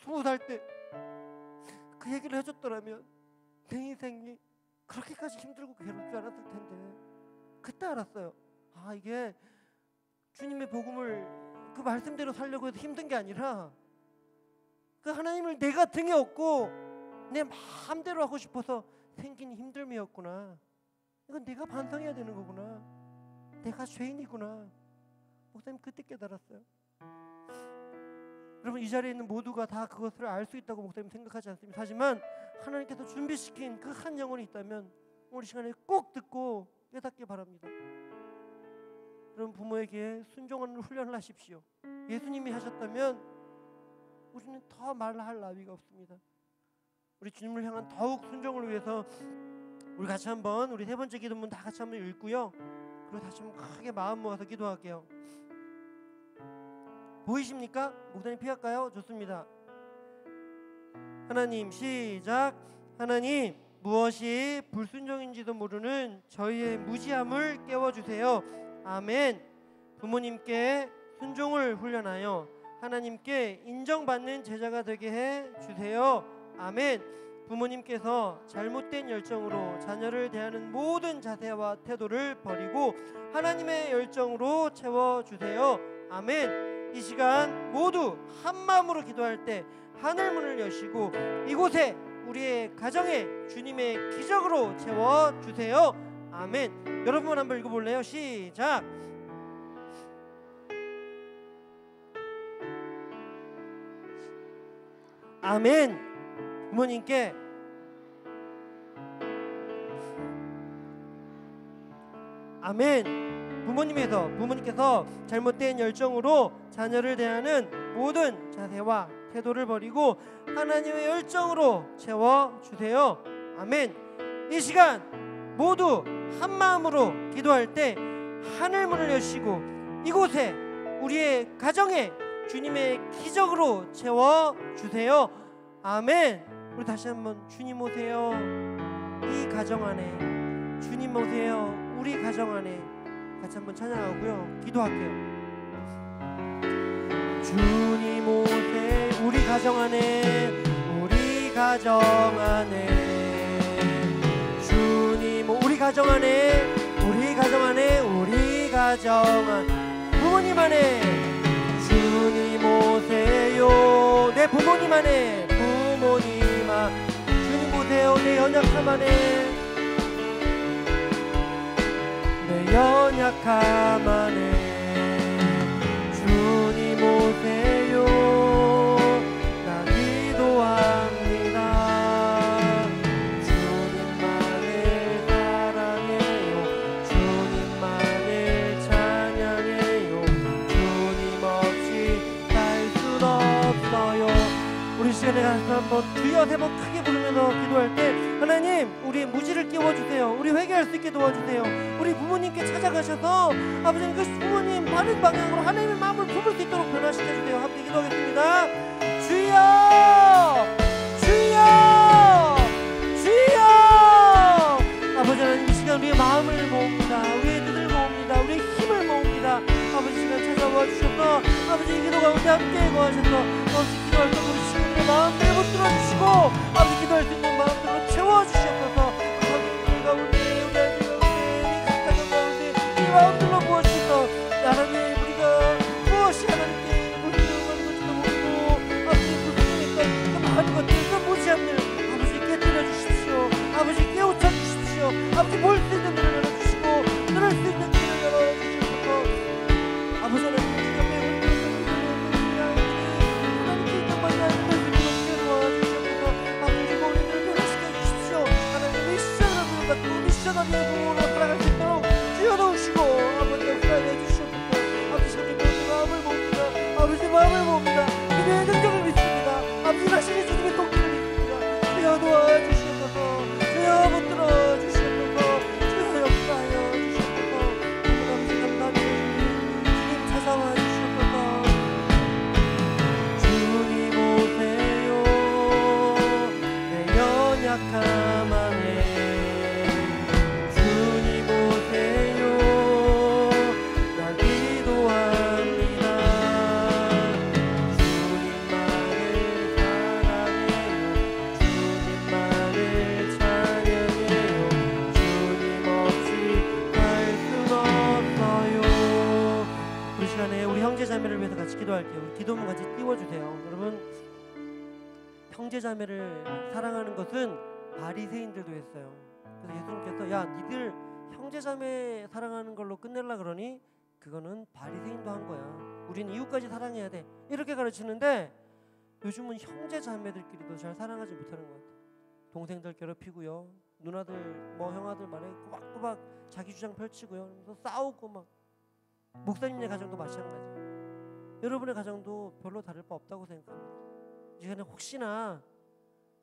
20살 때 그 얘기를 해줬더라면 내 인생이 그렇게까지 힘들고 괴로울 줄 알았을 텐데, 그때 알았어요. 아, 이게 주님의 복음을 그 말씀대로 살려고 해서 힘든 게 아니라 그 하나님을 내가 등에 업고 내 마음대로 하고 싶어서 생긴 힘듦이었구나. 이건 내가 반성해야 되는 거구나. 내가 죄인이구나. 목사님 그때 깨달았어요. 여러분, 이 자리에 있는 모두가 다 그것을 알 수 있다고 목사님 생각하지 않습니다. 하지만 하나님께서 준비시킨 그 한 영혼이 있다면 오늘 시간에 꼭 듣고 깨닫기 바랍니다. 여러분, 부모에게 순종하는 훈련을 하십시오. 예수님이 하셨다면 우리는 더 말할 나위가 없습니다. 우리 주님을 향한 더욱 순종을 위해서 우리 같이 한번, 우리 세 번째 기도문 다 같이 한번 읽고요, 그리고 다시 한번 크게 마음 모아서 기도할게요. 보이십니까? 목사님 피할까요? 좋습니다. 하나님, 시작. 하나님, 무엇이 불순종인지도 모르는 저희의 무지함을 깨워주세요. 아멘. 부모님께 순종을 훈련하여 하나님께 인정받는 제자가 되게 해주세요. 아멘. 부모님께서 잘못된 열정으로 자녀를 대하는 모든 자세와 태도를 버리고 하나님의 열정으로 채워주세요. 아멘. 이 시간 모두 한마음으로 기도할 때 하늘문을 여시고 이곳에 우리의 가정에 주님의 기적으로 채워주세요. 아멘. 여러분 한번 읽어볼래요? 시작. 아멘. 부모님께 아멘. 부모님께서 잘못된 열정으로 자녀를 대하는 모든 자세와 태도를 버리고 하나님의 열정으로 채워주세요. 아멘. 이 시간 모두 한마음으로 기도할 때 하늘문을 여시고 이곳에 우리의 가정에 주님의 기적으로 채워주세요. 아멘. 우리 다시 한번 주님 오세요. 이 가정 안에 주님 오세요. 우리 가정 안에 같이 한번 찬양하고요, 기도할게요. 주님 오세 우리 가정 안에, 우리 가정 안에, 주님 우리 가정 안에, 우리 가정 안에, 우리 가정 안, 부모님 안에 주님 오세요. 내 부모님 안에, 부모님 안, 주님 오세요. 내 연약함 안에, 내 연약함 안에 주님 오세요. 나 기도합니다. 주님만을 사랑해요. 주님만을 찬양해요. 주님 없이 살 순 없어요. 우리 시간에 가서 한번 주여 세 번 크게 부르면서 기도할 때 하나님, 우리의 무지를 깨워주세요. 우리 회개할 수 있게 도와주세요. 우리 부모님께 찾아가셔서 아버지님 그 부모님 바른 방향으로 하나님의 마음을 품을 수 있도록 변화시켜주세요. 함께 기도하겠습니다. 주여, 주여, 주여. 아버지 하나님, 이 시간 우리의 마음을 모읍니다. 우리의 뜻을 모읍니다. 우리의 힘을 모읍니다. 아버지 시간 찾아와 주셔서 아버지 이 기도 가운데 함께 거하셔서 아버지 기도할 때 우리 시간의 마음대로 들어주시고 아버지 기도할 수 있는 마음대로 채워주시옵소서. 우리 가운데, 우리 아이들 가운데, 우리 각 가정 가운데 이 마음들로 무엇이서 하나님, 우리가 무엇이 하나님께 불순종하는 것지도 모르고 형제자매를 사랑하는 것은 바리새인들도 했어요. 그래서 예수님께서 야 니들 형제자매 사랑하는 걸로 끝내려 그러니 그거는 바리새인도 한 거야. 우리는 이웃까지 사랑해야 돼. 이렇게 가르치는데 요즘은 형제자매들끼리도 잘 사랑하지 못하는 것 같아요. 동생들 괴롭히고요, 누나들 뭐 형아들 말에 꼬박꼬박 자기 주장 펼치고요, 그러면서 싸우고 막. 목사님네 가정도 마찬가지. 여러분의 가정도 별로 다를 바 없다고 생각합니다. 이 시간에 혹시나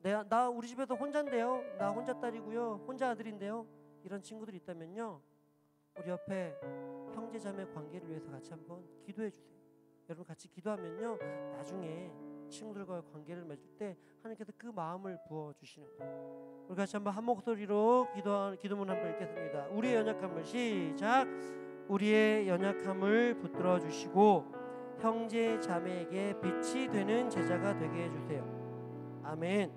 나 우리 집에서 혼자인데요, 나 혼자 딸이고요, 혼자 아들인데요, 이런 친구들이 있다면요, 우리 옆에 형제자매 관계를 위해서 같이 한번 기도해 주세요. 여러분 같이 기도하면요, 나중에 친구들과의 관계를 맺을 때 하나님께서 그 마음을 부어주시는 거예요. 우리 같이 한번 한 목소리로 기도문 한번 읽겠습니다. 우리의 연약함을 시작. 우리의 연약함을 붙들어 주시고 형제 자매에게 빛이 되는 제자가 되게 해주세요. 아멘.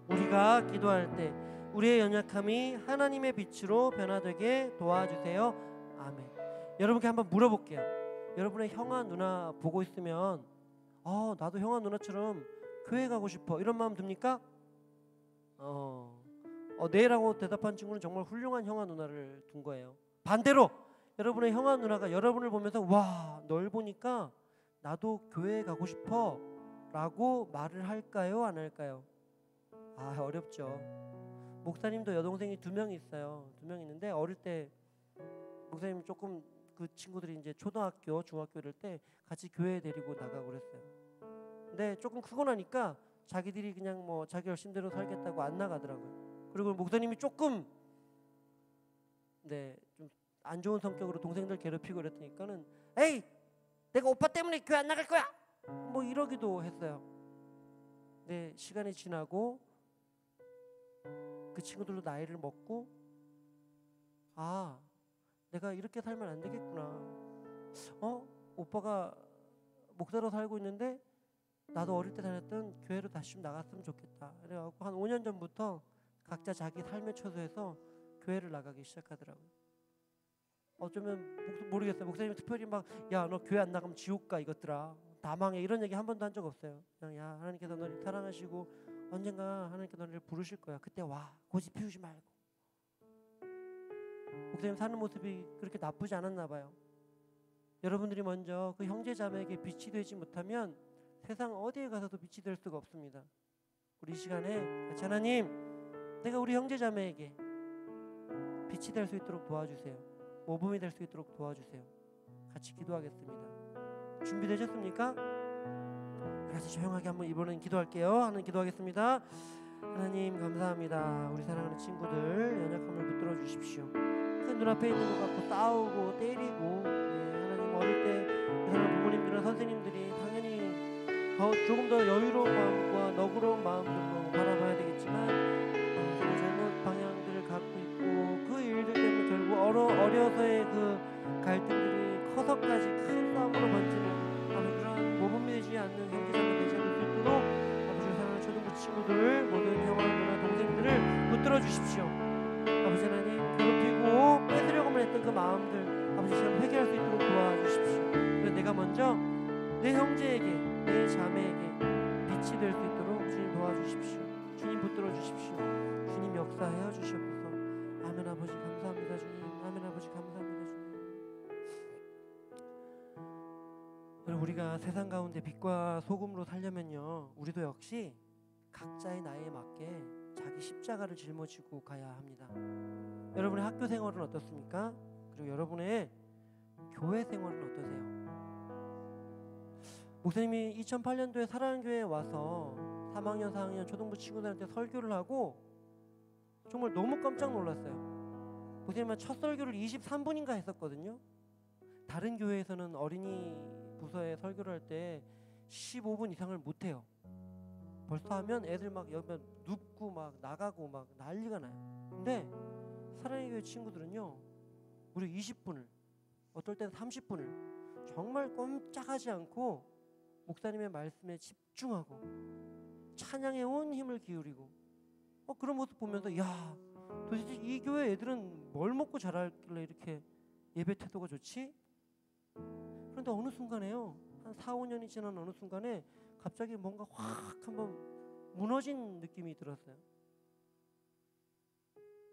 우리가 기도할 때 우리의 연약함이 하나님의 빛으로 변화되게 도와주세요. 아멘. 여러분께 한번 물어볼게요. 여러분의 형아 누나 보고 있으면 나도 형아 누나처럼 교회 가고 싶어, 이런 마음 듭니까? 네라고 대답한 친구는 정말 훌륭한 형아 누나를 둔 거예요. 반대로 여러분의 형아 누나가 여러분을 보면서 와, 널 보니까 나도 교회 가고 싶어 라고 말을 할까요, 안 할까요? 어렵죠. 목사님도 여동생이 2명 있어요. 2명 있는데 어릴 때 목사님 조금 그 친구들이 이제 초등학교, 중학교 이럴 때 같이 교회에 데리고 나가고 그랬어요. 근데 조금 크고 나니까 자기들이 그냥 뭐 자기 열심대로 살겠다고 안 나가더라고요. 그리고 목사님이 조금 좀 안 좋은 성격으로 동생들 괴롭히고 그랬으니까는 에이, 내가 오빠 때문에 교회 안 나갈 거야, 뭐 이러기도 했어요. 근데 시간이 지나고 그 친구들도 나이를 먹고 내가 이렇게 살면 안 되겠구나. 오빠가 목사로 살고 있는데 나도 어릴 때 다녔던 교회로 다시 좀 나갔으면 좋겠다. 그래갖고 한 5년 전부터 각자 자기 삶의 처소에서 교회를 나가기 시작하더라고요. 어쩌면 모르겠어요. 목사님이 특별히 막 야, 너 교회 안 나가면 지옥 가 이것들아, 다 망해, 이런 얘기 한 번도 한 적 없어요. 그냥 야, 하나님께서 너를 사랑하시고 언젠가 하나님께서 너를 부르실 거야. 그때 와, 고집 피우지 말고. 목사님 사는 모습이 그렇게 나쁘지 않았나 봐요. 여러분들이 먼저 그 형제자매에게 빛이 되지 못하면 세상 어디에 가서도 빛이 될 수가 없습니다. 우리 이 시간에 같이 하나님, 내가 우리 형제자매에게 빛이 될 수 있도록 도와주세요. 모범이 될 수 있도록 도와주세요. 같이 기도하겠습니다. 준비되셨습니까? 같이 조용하게 한번 이번엔 기도할게요. 하나님 기도하겠습니다. 하나님 감사합니다. 우리 사랑하는 친구들 연약함을 붙들어 주십시오. 큰 눈앞에 있는 것 갖고 싸우고 때리고, 하나님 어릴 때 사랑하는 부모님들이나 선생님들이 당연히 조금 더 여유로운 마음과 너그러운 마음들로 바라봐야 되겠지만 잘못 방향들을 갖고 있고 그 일들 때문에 결국 어려서의 그 갈등들이 커서까지 큰 싸움으로 번지는 그런 모범이 되지 않는 형제자매 되지 않을 수 있도록 아버지 사랑하는 초등부 친구들 모든 형아 누나 동생들을 붙들어 주십시오. 아버지 하나님, 괴롭히고 뺏으려고만 했던 그 마음들 아버지 시간 해결할 수 있도록 도와주십시오. 그래서 내가 먼저 내 형제에게, 내 자매에게 빛이 될 수 있도록 주님 도와주십시오. 주님 붙들어 주십시오. 주님 역사하여 주시옵소서. 아멘. 아버지 감사합니다 주님. 아멘. 아버지 감사합니다 주님. 여러분, 우리가 세상 가운데 빛과 소금으로 살려면요, 우리도 역시 각자의 나이에 맞게 자기 십자가를 짊어지고 가야 합니다. 여러분의 학교 생활은 어떻습니까? 그리고 여러분의 교회 생활은 어떠세요? 목사님이 2008년도에 사랑하는 교회에 와서 3학년 4학년 초등부 친구들한테 설교를 하고 정말 너무 깜짝 놀랐어요. 목사님은 첫 설교를 23분인가 했었거든요. 다른 교회에서는 어린이 부서에 설교를 할 때 15분 이상을 못해요. 벌써 하면 애들 막 여기 눕고 막 나가고 막 난리가 나요. 근데 사랑의 교회 친구들은요, 무려 20분을, 어떨 때는 30분을 정말 꼼짝하지 않고 목사님의 말씀에 집중하고 찬양에 온 힘을 기울이고 그런 모습 보면서 야, 도대체 이 교회 애들은 뭘 먹고 자랄길래 이렇게 예배 태도가 좋지? 그런데 어느 순간에요, 한 4, 5년이 지난 어느 순간에 갑자기 뭔가 확 한번 무너진 느낌이 들었어요.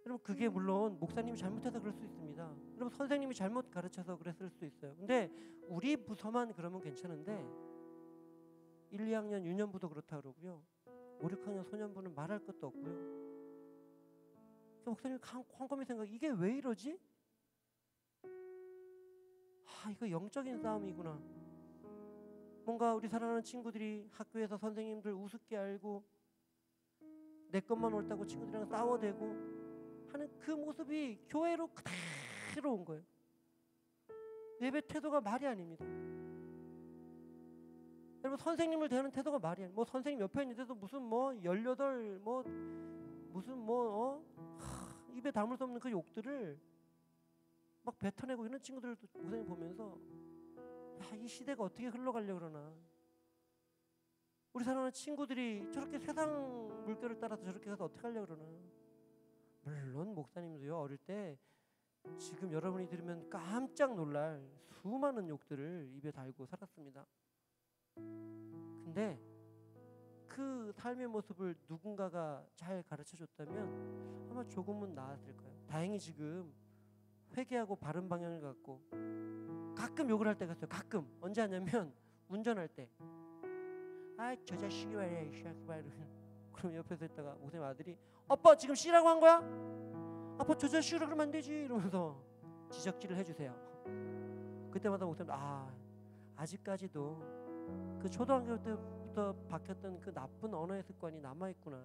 여러분, 그게 물론 목사님이 잘못해서 그럴 수 있습니다. 여러분, 선생님이 잘못 가르쳐서 그랬을 수도 있어요. 근데 우리 부서만 그러면 괜찮은데 1, 2학년 유년부도 그렇다 그러고요. 5, 6학년 소년부는 말할 것도 없고요. 목사님이 곰곰이 생각, 이게 왜 이러지? 이거 영적인 싸움이구나. 뭔가 우리 사랑하는 친구들이 학교에서 선생님들 우습게 알고 내 것만 옳다고 친구들이랑 싸워대고 하는 그 모습이 교회로 그대로 온 거예요. 예배 태도가 말이 아닙니다. 여러분, 선생님을 대하는 태도가 말이 아니에요. 선생님 옆에 있는데도 무슨 18 무슨 입에 담을 수 없는 그 욕들을 막 뱉어내고 이런 친구들도 목사님 보면서 이 시대가 어떻게 흘러가려고 그러나. 우리 사랑하는 친구들이 저렇게 세상 물결을 따라서 저렇게 가서 어떻게 하려고 그러나. 물론 목사님도요, 어릴 때 지금 여러분이 들으면 깜짝 놀랄 수많은 욕들을 입에 달고 살았습니다. 근데 그 삶의 모습을 누군가가 잘 가르쳐줬다면 아마 조금은 나았을 거예요. 다행히 지금 회개하고 바른 방향을 갖고 가끔 욕을 할 때가 있어요. 가끔. 언제 하냐면 운전할 때. 저 자식이 말이야, 이 자식이 말이야. 그럼 옆에서 있다가 목사님 아들이, 아빠 지금 C라고 한 거야? 아빠 저 자식이라 그러면 안 되지, 이러면서 지적질을 해주세요. 그때마다 목사님, 아직까지도 그 초등학교 때부터 박혔던 그 나쁜 언어의 습관이 남아있구나,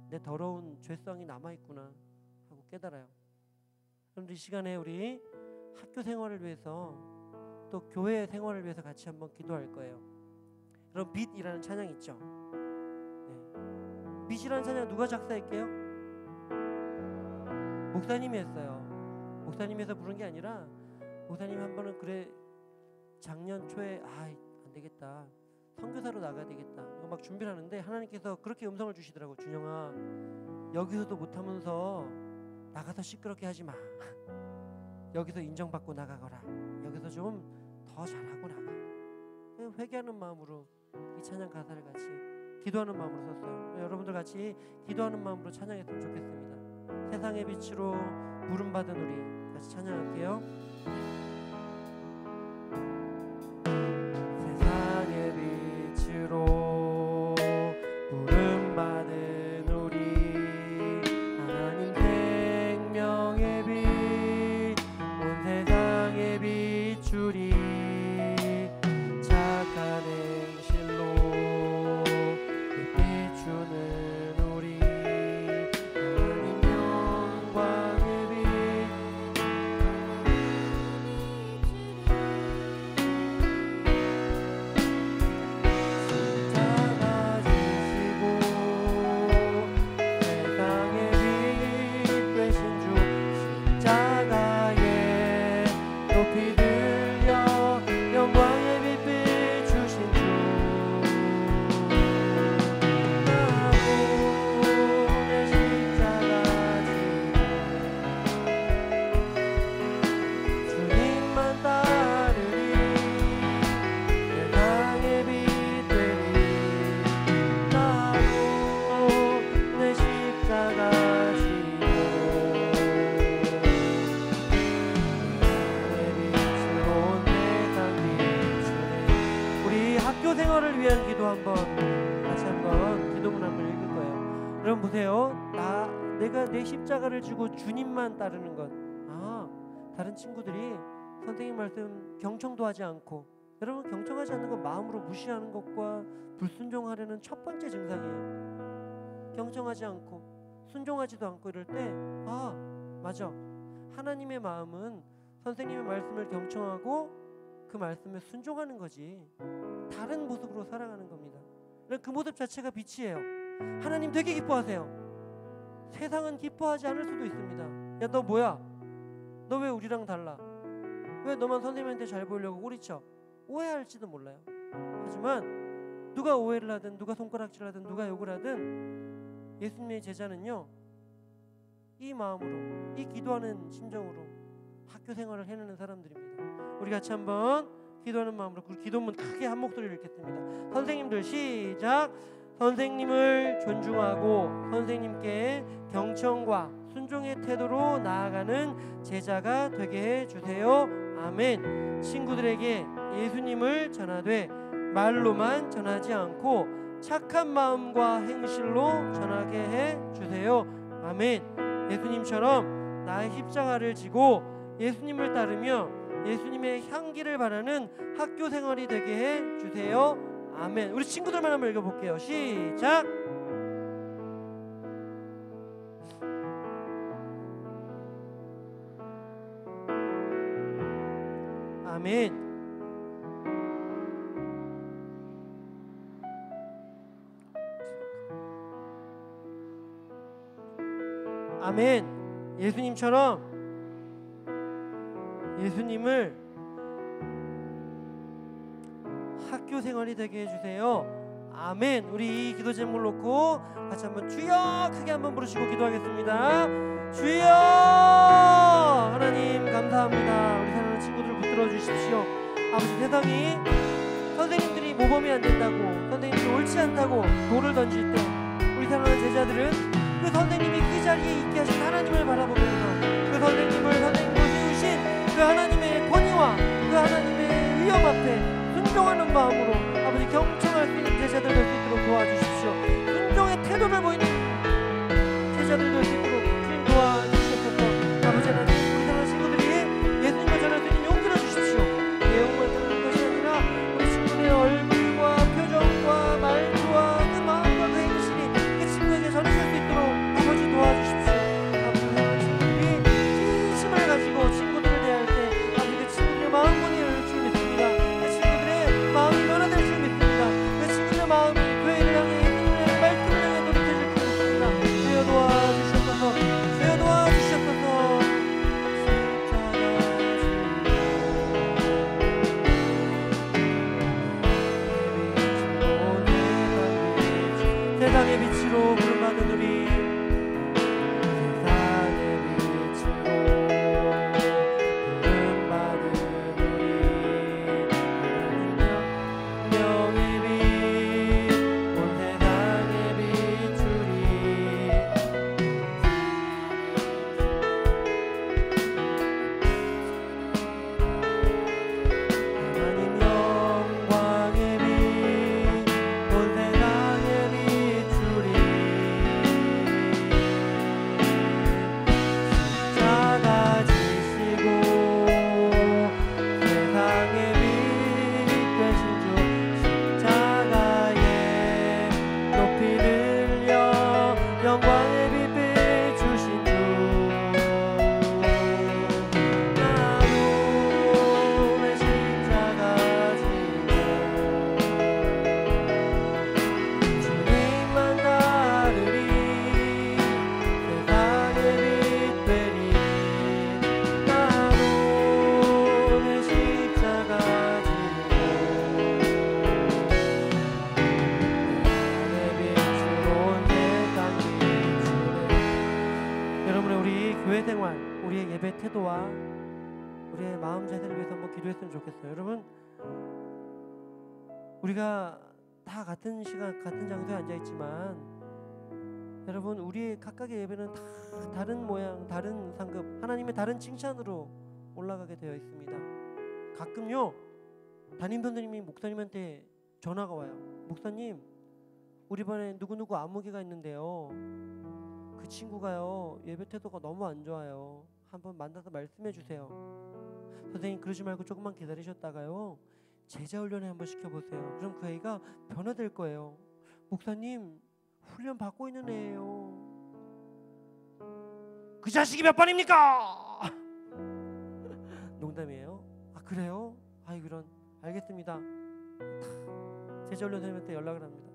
내 더러운 죄성이 남아있구나 하고 깨달아요. 여러분들, 이 시간에 우리 학교 생활을 위해서 또 교회 생활을 위해서 같이 한번 기도할 거예요. 여러분, 빛이라는 찬양 있죠? 네. 빛이라는 찬양 누가 작사했게요? 목사님이 했어요. 목사님이 해서 부른 게 아니라 목사님이 한 번은 작년 초에 안 되겠다, 선교사로 나가야 되겠다, 이거 막 준비를 하는데 하나님께서 그렇게 음성을 주시더라고. 준영아, 여기서도 못하면서 나가서 시끄럽게 하지 마. 여기서 인정받고 나가거라. 여기서 좀 더 잘하고 나가. 회개하는 마음으로 이 찬양 가사를 같이 기도하는 마음으로 썼어요. 여러분들 같이 기도하는 마음으로 찬양했으면 좋겠습니다. 세상의 빛으로 부름받은 우리, 같이 찬양할게요. 세상의 빛으로 부름받은 우리, 하나님 생명의 빛, 온 세상에 비추리. 착한 행실로 비추는 우리, 하나님 영광의 빛. 십자가 지시고 세상의 빛 되신 주, 십자가에 높이 들려 영광의 빛 비추신 주, 나고 내 십자가 지고 주님만 따르리. 세상의 빛 되리. 나고 내 십자가 지고 우리 학교 생활을 위한 기도 같이 한번 기도문 한번 읽을 거예요. 여러분 보세요. 내가 내 십자가를 지고 주님만 따르는 것. 다른 친구들이 선생님 말씀 경청도 하지 않고, 여러분 경청하지 않는 것 마음으로 무시하는 것과 불순종하려는 첫 번째 증상이에요. 경청하지 않고 순종하지도 않고 이럴 때 맞아, 하나님의 마음은 선생님의 말씀을 경청하고 그 말씀에 순종하는 거지, 다른 모습으로 살아가는 겁니다. 그 모습 자체가 빛이에요. 하나님 되게 기뻐하세요. 세상은 기뻐하지 않을 수도 있습니다. 야, 너 뭐야? 너 왜 우리랑 달라? 왜 너만 선생님한테 잘 보이려고 꼬리쳐? 오해할지도 몰라요. 하지만 누가 오해를 하든 누가 손가락질을 하든 누가 욕을 하든 예수님의 제자는요, 이 마음으로, 이 기도하는 심정으로 학교 생활을 해내는 사람들입니다. 우리 같이 한번 기도하는 마음으로 그 기도문 크게 한 목소리로 읽겠습니다. 선생님들 시작. 선생님을 존중하고 선생님께 경청과 순종의 태도로 나아가는 제자가 되게 해주세요. 아멘. 친구들에게 예수님을 전하되 말로만 전하지 않고 착한 마음과 행실로 전하게 해주세요. 아멘. 예수님처럼 나의 십자가를 지고 예수님을 따르며 예수님의 향기를 바라는 학교 생활이 되게 해주세요. 아멘. 우리 친구들만 한번 읽어볼게요. 시작. 아멘. 아멘. 예수님처럼 예수님을 학교 생활이 되게 해주세요. 아멘. 우리 이 기도 제목을 놓고 같이 한번 주여 크게 한번 부르시고 기도하겠습니다. 주여. 하나님 감사합니다. 우리 사랑하는 친구들 붙들어 주십시오. 아버지, 세상이 선생님들이 모범이 안 된다고, 선생님들이 옳지 않다고 돌을 던질 때 우리 사랑하는 제자들은 그 선생님이 그 자리에 있게 하신 하나님을 바라보면서 그 선생님으로 세우신 그 하나님의 권위와 그 하나님의 위엄 앞에 순종하는 마음으로 아버지 경청할 수 있는 제자들 될 수 있도록 도와주십시오. 순종의 태도를 보이는 제자들 될 수 있도록 주님 도와주시옵소서. 아버지 하나님, 우리 사랑하는 친구들이 예수님을 전할 수 있는 용기를 주십시오. 내용만 듣는 것이 아니라 우리 친구들의 얼굴과 표정과 말투와 그 마음과 그 행실이 그 친구에게 전해질 수 있도록 아버지 도와주십시오. 아버지, 사랑하는 친구들이 진심을 가지고 친구들을 대할 때 아버지 그 친구들의 마음문이 열릴 줄 믿습니다. 그 친구들의 마음이 변화될 줄 믿습니다. 그 친구들의 마음이 교회를 향해 예수님을 향해 말씀을 향해 돌이켜질 줄 믿습니다. 주여 도와주시옵소서. 주여 도와주시옵소서. 세상의 빛으로 부름받은 우리, 세상의 빛으로 부름받은 우리, 명의 빛, 온 세상에 비추리. 하나님 영광의 빛, 온 세상에 비추리. 십자가 지시고 세상의 빛 되신 주, 십자가에 높이 들려 영광의 빛 비추신 주, 나름의 십자가 지고 주님만 따르리. 세상의 빛 되리. 나름의 십자가 지고 내 빛으로 온 세상 비추네. 여러분의 우리 교회 생활, 우리의 예배 태도와 우리의 마음 자세를 위해서 한번 기도했으면 좋겠어요. 여러분, 우리가 다 같은 시간 같은 장소에 앉아 있지만 여러분, 우리의 각각의 예배는 다 다른 모양, 다른 상급, 하나님의 다른 칭찬으로 올라가게 되어 있습니다. 가끔요, 담임 선생님이 목사님한테 전화가 와요. 목사님, 우리 반에 누구누구 안무개가 있는데요, 그 친구가요 예배 태도가 너무 안 좋아요. 한번 만나서 말씀해 주세요. 선생님, 그러지 말고 조금만 기다리셨다가요 제자 훈련에 한번 시켜보세요. 그럼 그 애가 변화될 거예요. 목사님, 훈련 받고 있는 애예요. 그 자식이 몇 번입니까? 농담이에요. 아, 그래요? 아이, 그런, 알겠습니다. 제자 훈련 선생님한테 연락을 합니다.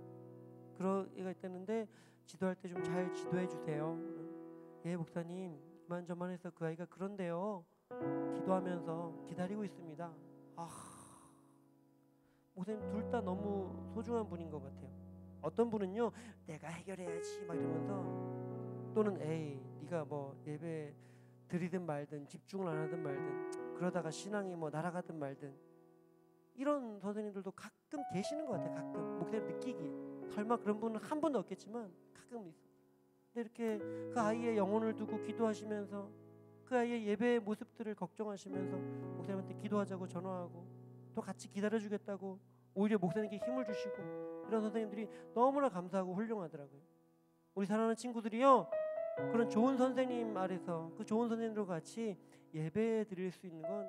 그런 애가 있다는데 지도할 때 좀 잘 지도해 주세요. 예, 목사님, 이만저만 해서 그 아이가 그런데요, 기도하면서 기다리고 있습니다. 아, 목사님 둘 다 너무 소중한 분인 것 같아요. 어떤 분은요, 내가 해결해야지 막 이러면서, 또는 에이, 네가 뭐 예배 드리든 말든 집중을 안 하든 말든 그러다가 신앙이 뭐 날아가든 말든, 이런 선생님들도 가끔 계시는 것 같아요. 가끔 목사님 느끼기. 설마 그런 분은 한 번도 없겠지만 가끔 있어요. 근데 이렇게 그 아이의 영혼을 두고 기도하시면서 그 아이의 예배의 모습들을 걱정하시면서 목사님한테 기도하자고 전화하고 또 같이 기다려주겠다고 오히려 목사님께 힘을 주시고 이런 선생님들이 너무나 감사하고 훌륭하더라고요. 우리 사랑하는 친구들이요, 그런 좋은 선생님 아래서 그 좋은 선생님들과 같이 예배 드릴 수 있는 건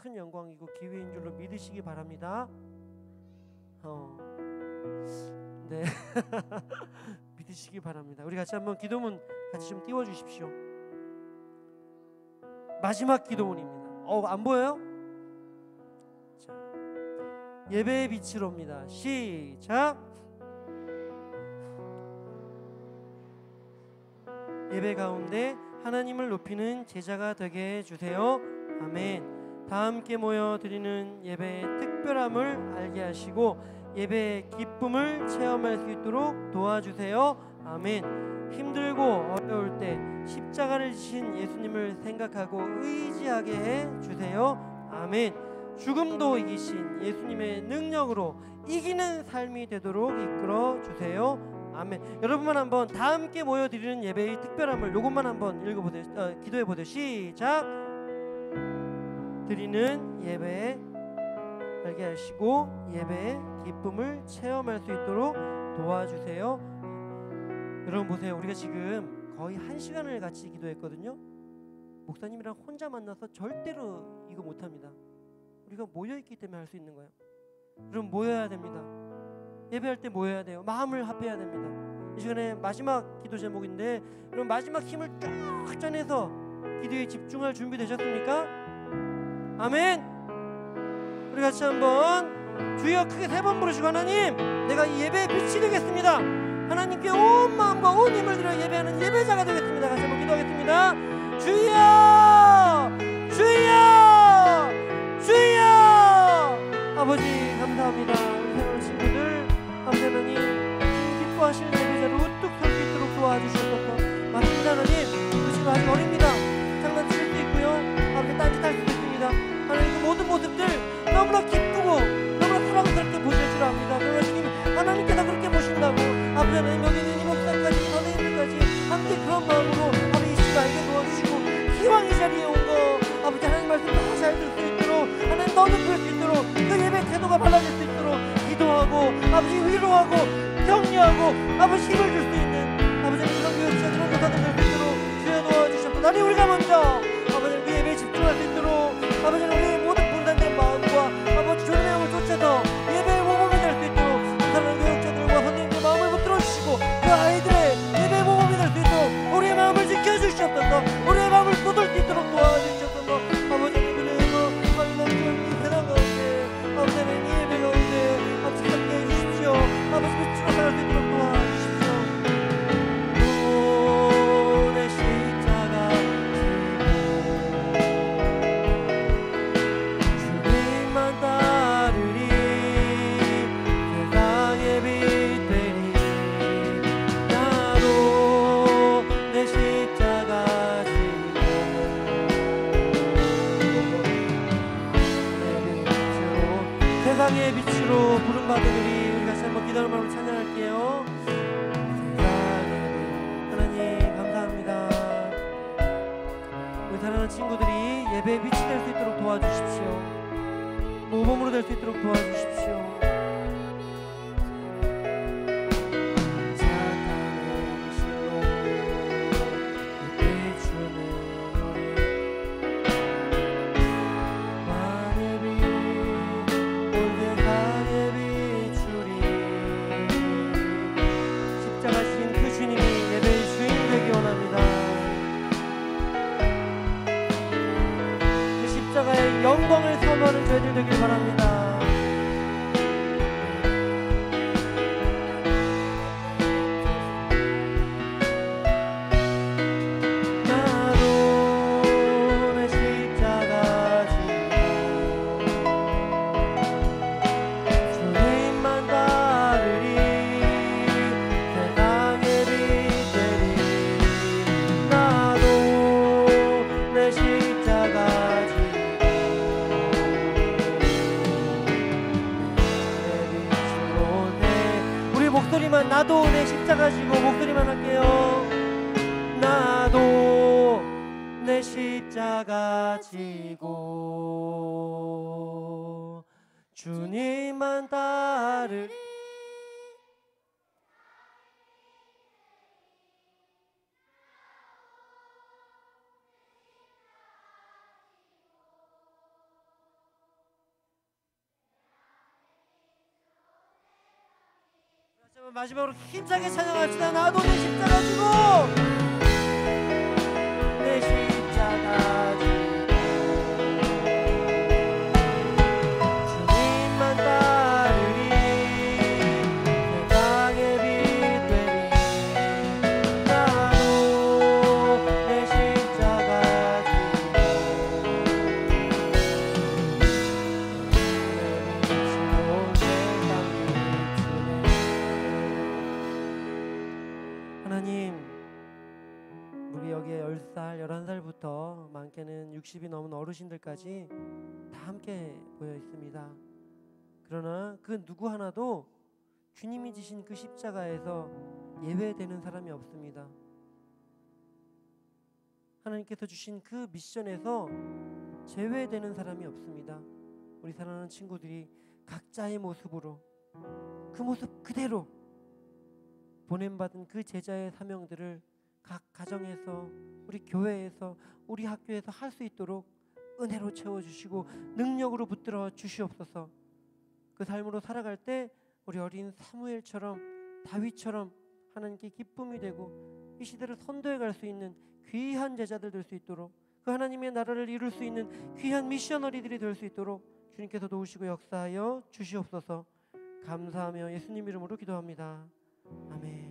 큰 영광이고 기회인 줄로 믿으시기 바랍니다. 네. 믿으시기 바랍니다. 우리 같이 한번 기도문 같이 좀 띄워주십시오. 마지막 기도문입니다. 안 보여요? 자, 예배의 빛으로입니다. 시작. 예배 가운데 하나님을 높이는 제자가 되게 해주세요. 아멘. 다 함께 모여 드리는 예배의 특별함을 알게 하시고 예배의 기쁨을 체험할 수 있도록 도와주세요. 아멘. 힘들고 어려울 때 십자가를 지신 예수님을 생각하고 의지하게 해주세요. 아멘. 죽음도 이기신 예수님의 능력으로 이기는 삶이 되도록 이끌어 주세요. 아멘. 여러분만 한번 다 함께 모여드리는 예배의 특별함을 요것만 한번 읽어보세요. 기도해보세요. 시작. 드리는 예배에 알게 하시고 예배의 기쁨을 체험할 수 있도록 도와주세요. 여러분 보세요. 우리가 지금 거의 1시간을 같이 기도했거든요. 목사님이랑 혼자 만나서 절대로 이거 못합니다. 우리가 모여있기 때문에 할 수 있는 거예요. 여러분 모여야 됩니다. 예배할 때 모여야 돼요. 마음을 합해야 됩니다. 이 시간에 마지막 기도 제목인데 여러분 마지막 힘을 쫙 짜내서 기도에 집중할 준비 되셨습니까? 아멘. 우리 같이 한번 주여 크게 3번 부르시고 하나님 내가 이 예배에 빛이 되겠습니다. 하나님께 온 마음과 온 힘을 들여 예배하는 예배자가 되겠습니다. 같이 한번 기도하겠습니다. 주여 주여 주여. 아버지 감사합니다. 우리 사랑하는 친구들 아버지 하나님 기뻐하시는 예배자로 우뚝 설 수 있도록 도와주셔서 맞습니다. 하나님 그 친구 아직 어립니다. 장난칠 수도 있고요. 아버지 딴짓할 수도 있습니다. 하나님 그 모든 모습들 너무나 기쁘고 너무나 사랑스럽게 보실 줄 압니다. 하나님께서 그렇게 보신다고 아버지 하나님 여기 있는 이 목사까지 선생님들까지 함께 그런 마음으로 아버지 이 시간 알게 도와주시고 희망의 자리에 온 거 아버지 하나님 말씀 더 잘 들을 수 있도록 하나님 더 높일 수 있도록 그 예배 태도가 달라질 수 있도록 기도하고 아버지 위로하고 격려하고 아버지 힘을 줄 수 있는 아버지 그런 교육자 그런 교사들 될 수 있도록 주여 도와주셨고 나니 우리가 먼저 아버지 그 예배에 집중할 수 있도록 아버지 우리의 모든 분단된 마음과 아버지 주님의 영을 쫓아서 예배의 모범이 될 수 있도록 사랑하는 교육자들과 선생님들 마음을 붙들어 주시고 그 아이들의 예배의 모범이 될 수 있도록 우리의 마음을 지켜주시옵소서. 우리의 마음을 쏟을 수 있도록 도와주시옵소서. 아버지 그래서 아버지 세상 가운데 아버지 이 예배 가운데 아버지 함께 해주십시오. 아버지 빛으로 살아갈 수 있도록 도와주십시오. 내 십자가 주님만 따르리 세상의 빛 되리 나도 내 십자가 지고 세상의 빛으로 부름받으리. 우리 같이 한번 기도하는 마음으로 찬양할게요. 하나님 감사합니다. 우리 사랑하는 친구들이 예배의 빛이 될 수 있도록 도와주십시오. 모범으로 될 수 있도록 도와주십시오. 영광을 선포하는 저희들 되길 바랍니다. 십자가 지고 주님만 따르리. 마지막으로 힘차게 찬양합시다. 나도 내 십자가 지고 내 십자가 지고 주님만 따르리. 세상의 빛 되리. 나도 내 십자가 지고 하나님, 우리 여기에 10살, 11살부터 많게는 60이 넘은 어르신들까지 다 함께 모여 있습니다. 그러나 그 누구 하나도 주님이 지신 그 십자가에서 예외되는 사람이 없습니다. 하나님께서 주신 그 미션에서 제외되는 사람이 없습니다. 우리 사랑하는 친구들이 각자의 모습으로 그 모습 그대로 보냄받은 그 제자의 사명들을 각 가정에서, 우리 교회에서, 우리 학교에서 할 수 있도록 은혜로 채워주시고 능력으로 붙들어 주시옵소서. 그 삶으로 살아갈 때 우리 어린 사무엘처럼, 다윗처럼 하나님께 기쁨이 되고 이 시대를 선도해 갈 수 있는 귀한 제자들 될 수 있도록, 그 하나님의 나라를 이룰 수 있는 귀한 미셔너리들이 될 수 있도록 주님께서 도우시고 역사하여 주시옵소서. 감사하며 예수님 이름으로 기도합니다. 아멘.